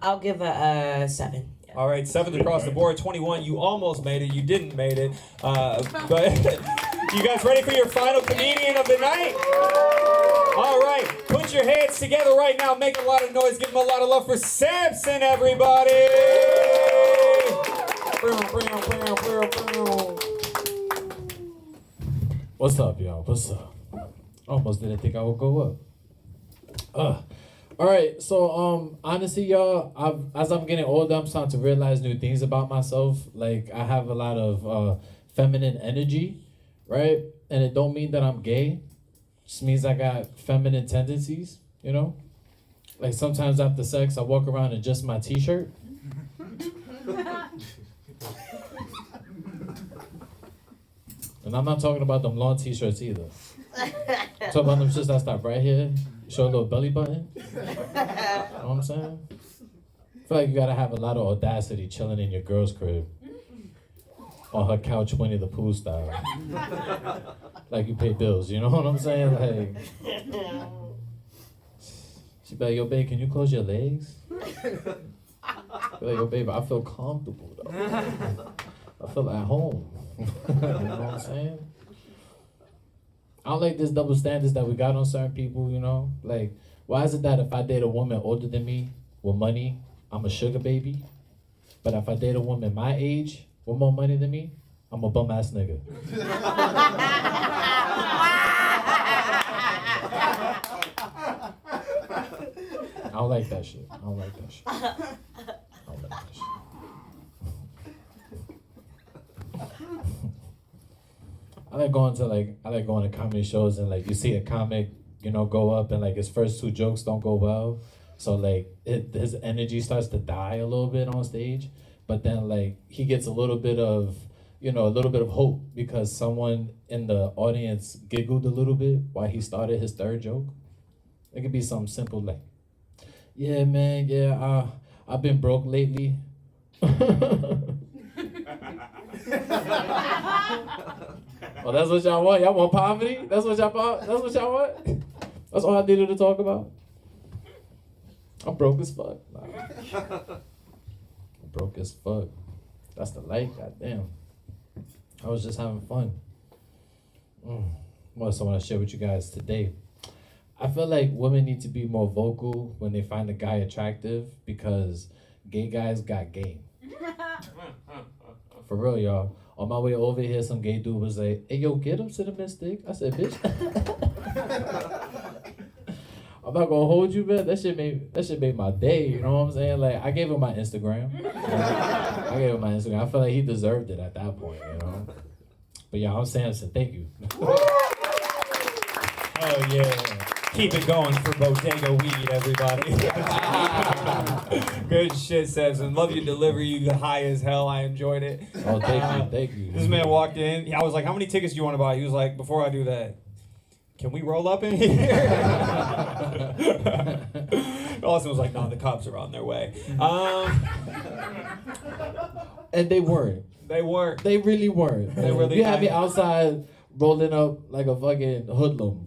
I'll give a 7. Yeah. All right, 7 across the board. 21. You almost made it. You didn't made it. But you guys ready for your final comedian of the night? All right, put your hands together right now. Make a lot of noise. Give them a lot of love for Sampson, everybody. What's up, y'all? What's up? Almost didn't think I would go up. All right, so honestly, y'all, as I'm getting older, I'm starting to realize new things about myself. Like I have a lot of feminine energy, right? And it don't mean that I'm gay. Just means I got feminine tendencies, you know? Like sometimes after sex, I walk around in just my t-shirt. And I'm not talking about them long t-shirts either. I'm talking about them shirts that stop right here, show a little belly button. You know what I'm saying? I feel like you gotta have a lot of audacity chilling in your girl's crib. On her couch, Winnie the Pooh style. Like you pay bills, you know what I'm saying? Like, she be like, yo, babe, can you close your legs? Be like, yo, babe, I feel comfortable though. I feel at home. You know what I'm saying? I don't like this double standards that we got on certain people, you know? Like, why is it that if I date a woman older than me with money, I'm a sugar baby? But if I date a woman my age with more money than me, I'm a bum ass nigga. I don't like that shit. I don't like that shit. I like going to comedy shows and like you see a comic, go up and like his first 2 jokes don't go well. So like his energy starts to die a little bit on stage. But then like he gets a little bit of hope because someone in the audience giggled a little bit while he started his 3rd joke. It could be something simple like, yeah, man, yeah, I've been broke lately. Oh, that's what y'all want? Y'all want poverty? That's what y'all want? That's what y'all want? That's all I needed to talk about? I'm broke as fuck. Nah. I'm broke as fuck. That's the light, goddamn. I was just having fun. What else I want to share with you guys today? I feel like women need to be more vocal when they find a guy attractive because gay guys got game. For real, y'all. On my way over here, some gay dude was like, "Hey, yo, get him to the mystic." I said, "Bitch." I'm not gonna hold you, man. That shit made my day. You know what I'm saying? Like, I gave him my Instagram. I feel like he deserved it at that point, you know. But yeah, I'm Sampson. Thank you. Oh yeah. Keep it going for Bodega Weed, everybody. Good shit, Sampson. Love your delivery. You got high as hell. I enjoyed it. Oh, thank you. This man walked in. I was like, "How many tickets do you want to buy?" He was like, "Before I do that, can we roll up in here?" Austin was like, "No, the cops are on their way." And they weren't. They weren't. They really weren't. They really you had me outside rolling up like a fucking hoodlum.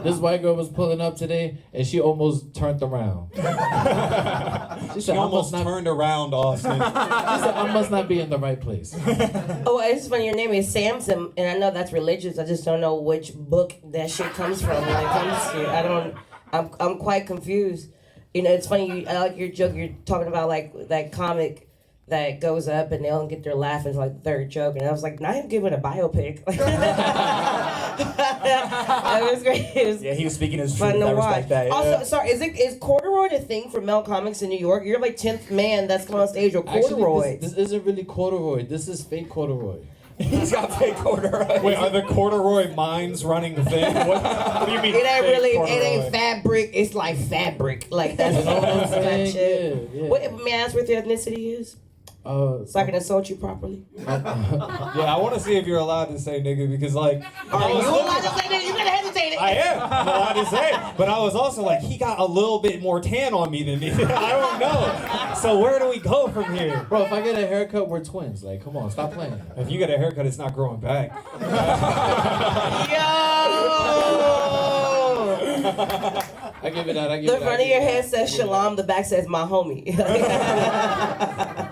This white girl was pulling up today, and she almost turned around. She said, almost turned around, Austin. She said, "I must not be in the right place." Oh, it's funny. Your name is Samson, and I know that's religious. I just don't know which book that shit comes from. When it comes to, I'm quite confused. You know, it's funny. I like your joke. You're talking about like that comic that goes up and they don't get their laugh until like the third joke, and I was like, "Not even giving a biopic." That was great. Yeah, he was speaking his truth. Fun to I watch. respect that. Also, sorry, is corduroy a thing for male comics in New York? You're like 10th man that's come on stage with corduroy. Actually, this isn't really corduroy. This is fake corduroy. He's got fake corduroy. Wait, are the corduroy mines running the thing? What do you mean? It ain't really. corduroy? It ain't fabric. It's like fabric. Like that's You know what I'm that saying? shit. Yeah. What, may I ask what your ethnicity is? So I can insult you properly. Yeah, I want to see if you're allowed to say nigga because like. Are you allowed to say that? You gotta hesitate. I am. I'm allowed to say it. But I was also like, he got a little bit more tan on me than me. I don't know. So where do we go from here? Bro, if I get a haircut, we're twins. Like, come on, stop playing. If you get a haircut, it's not growing back. I give it that. The front of your head says Shalom. The back says my homie.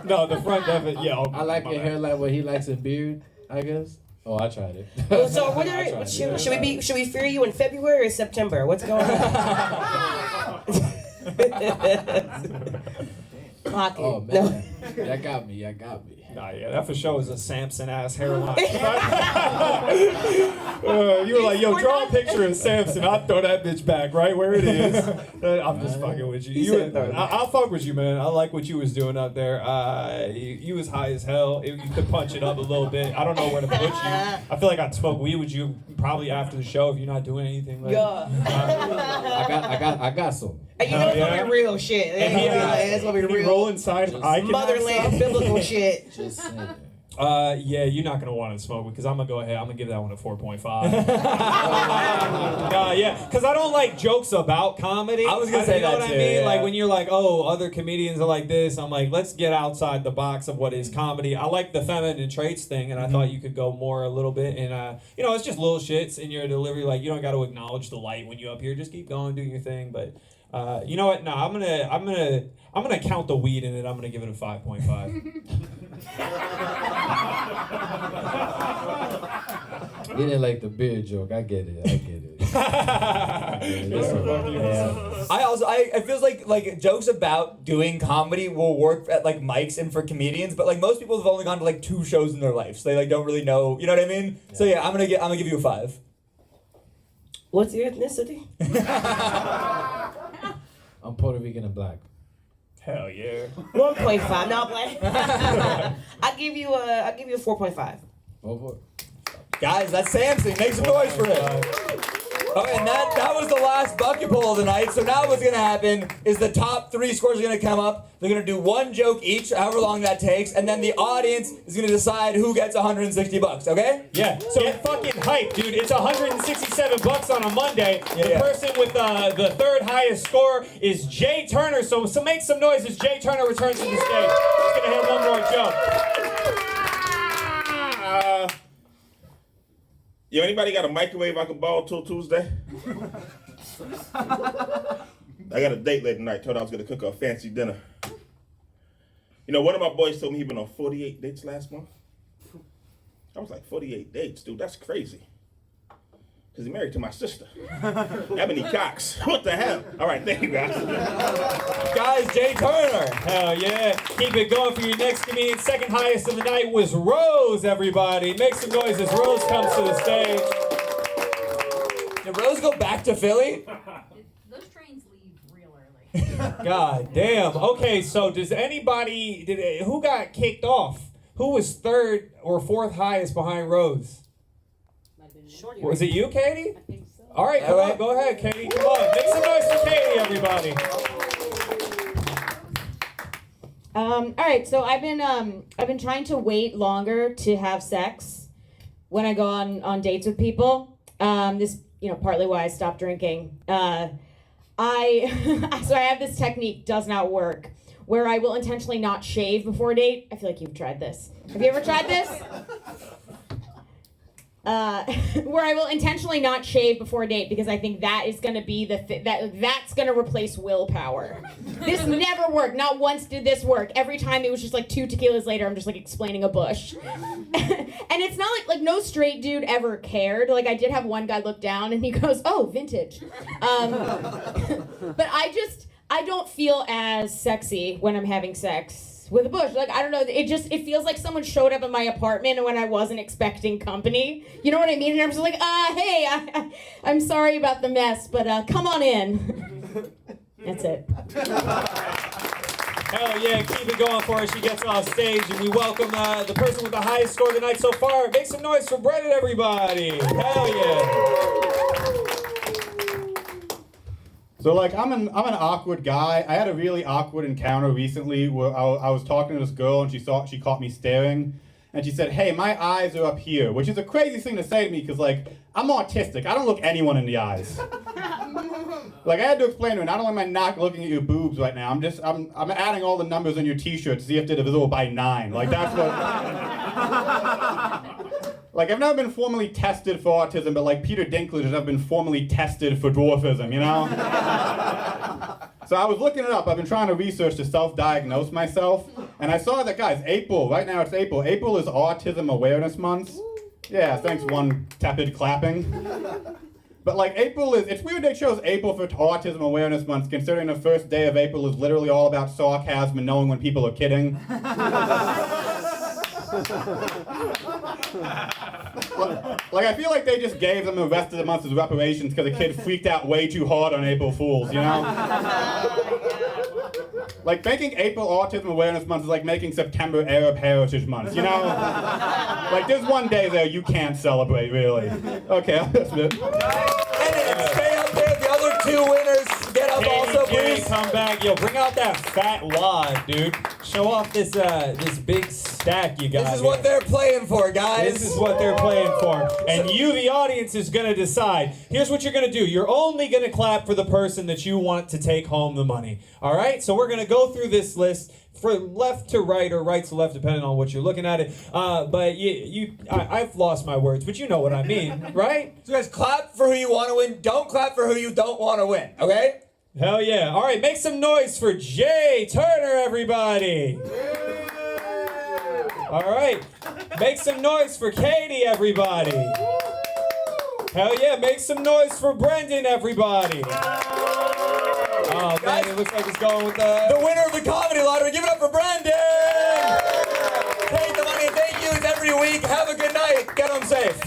No, the front of it, yeah. I like your hairline what he likes a beard, I guess. Oh, I tried it. So what should we fear you in February or September? What's going on? Clock it. Oh man, No. Y'all got me. Nah, yeah, that for sure is a Samson ass hairline. You were like, "Yo, draw a picture of Samson." I'll throw that bitch back right where it is. I'm just fucking with you. I'll fuck with you, man. I like what you was doing up there. You was high as hell. You could punch it up a little bit. I don't know where to put you. I feel like I'd smoke weed with you probably after the show if you're not doing anything. Like, I got some. And you know it's gonna be real shit. It's gonna be real. Roll inside. Motherland biblical shit. Just saying. Yeah, you're not gonna want to smoke because I'm gonna go ahead. I'm gonna give that one a 4.5. Yeah, because I don't like jokes about comedy. I was gonna say you know that what too, I mean? yeah. Like when you're like, "Oh, other comedians are like this." I'm like, let's get outside the box of what is comedy. I like the feminine traits thing, and I thought you could go more a little bit. And you know, it's just little shits in your delivery. Like you don't got to acknowledge the light when you up here. Just keep going, do your thing. But you know what? No, I'm gonna count the weed in it. I'm gonna give it a 5.5. You didn't like the beard joke. I get it. I feels like jokes about doing comedy will work at like mics and for comedians, but like most people have only gone to like 2 shows in their life, so they like don't really know. You know what I mean? Yeah. So yeah, I'm gonna give you a 5. What's your ethnicity? I'm Puerto Rican and black. Hell yeah. 1.5. No, black. I'll give you a 4.5. Over. Guys, that's Samson. Make some noise for it. Okay, and that was the last bucket pull of the night. So now what's gonna happen is the top 3 scores are gonna come up. They're gonna do 1 joke each, however long that takes, and then the audience is gonna decide who gets $160. Okay? Yeah. So get fucking hyped, dude. It's $167 on a Monday. The person with the 3rd highest score is Jay Turner. So make some noise as Jay Turner returns to the stage. He's gonna have one more joke. Yo, anybody got a microwave I can borrow till Tuesday? I got a date later tonight. Told her I was gonna cook her a fancy dinner. You know, one of my boys told me he'd been on 48 dates last month. I was like, 48 dates, dude, that's crazy. Because he's married to my sister, Ebony Cox. What the hell? All right, thank you, guys. Guys, Jay Turner. Hell yeah. Keep it going for your next comedian. Second highest of the night was Rose, everybody. Make some noise as Rose comes to the stage. Did Rose go back to Philly? Those trains leave real early. God damn. Okay, so does anybody, who got kicked off? Who was third or fourth highest behind Rose? Was it you, Katie? I think so. All right, go ahead, Katie. Come on, make some noise for Katie, everybody. All right, so I've been trying to wait longer to have sex when I go on dates with people. This, partly why I stopped drinking. So I have this technique, does not work, where I will intentionally not shave before a date. I feel like you've tried this. Have you ever tried this? Where I will intentionally not shave before a date because I think that is going to be that's going to replace willpower. This never worked. Not once did this work. Every time it was just like 2 tequilas later, I'm just like explaining a bush. And it's not like no straight dude ever cared. Like I did have one guy look down and he goes, "Oh, vintage." But I don't feel as sexy when I'm having sex with a bush. Like, I don't know, it feels like someone showed up at my apartment when I wasn't expecting company. You know what I mean? And I'm just like, hey, I'm sorry about the mess, but come on in. That's it. Hell yeah, keep it going for her. She gets off stage, and we welcome the person with the highest score tonight so far. Make some noise for Brendan, everybody. Hell yeah. So like I'm an awkward guy. I had a really awkward encounter recently where I was talking to this girl and she caught me staring, and she said, "Hey, my eyes are up here," which is a crazy thing to say to me because like I'm autistic. I don't look anyone in the eyes. Like I had to explain to her, not only am I not looking at your boobs right now, I'm adding all the numbers on your T-shirt to see if they're divisible by 9. Like that's what. Like, I've never been formally tested for autism, but like Peter Dinklage has never been formally tested for dwarfism, you know? So I was looking it up. I've been trying to research to self-diagnose myself. And I saw that, guys, April, right now it's April. April is Autism Awareness Month. Yeah, thanks, one tepid clapping. But like April it's weird they chose April for Autism Awareness Month, considering the first day of April is literally all about sarcasm and knowing when people are kidding. Like I feel like they just gave them the rest of the month as reparations because a kid freaked out way too hard on April Fools, you know? Like making April Autism Awareness Month is like making September Arab Heritage Month, you know? Like there's one day there you can't celebrate, really. Okay, that's it. And stay up there, the other 2 winners. Get up also, please. Come back. Yo, bring out that fat wad, dude. Show off this big stack you got. This is what they're playing for, guys. This is what they're playing for. And you, the audience, is going to decide. Here's what you're going to do. You're only going to clap for the person that you want to take home the money. All right? So we're going to go through this list from left to right or right to left, depending on what you're looking at it. But I've lost my words, but you know what I mean, right? So guys, clap for who you want to win. Don't clap for who you don't want to win, okay? Hell yeah. All right, make some noise for Jay Turner, everybody. All right, make some noise for Katie, everybody. Hell yeah, make some noise for Brendan, everybody. Oh man, it looks like it's going with the winner of the comedy lottery. Give it up for Brendan. Take the money and thank yous every week. Have a good night. Get home safe.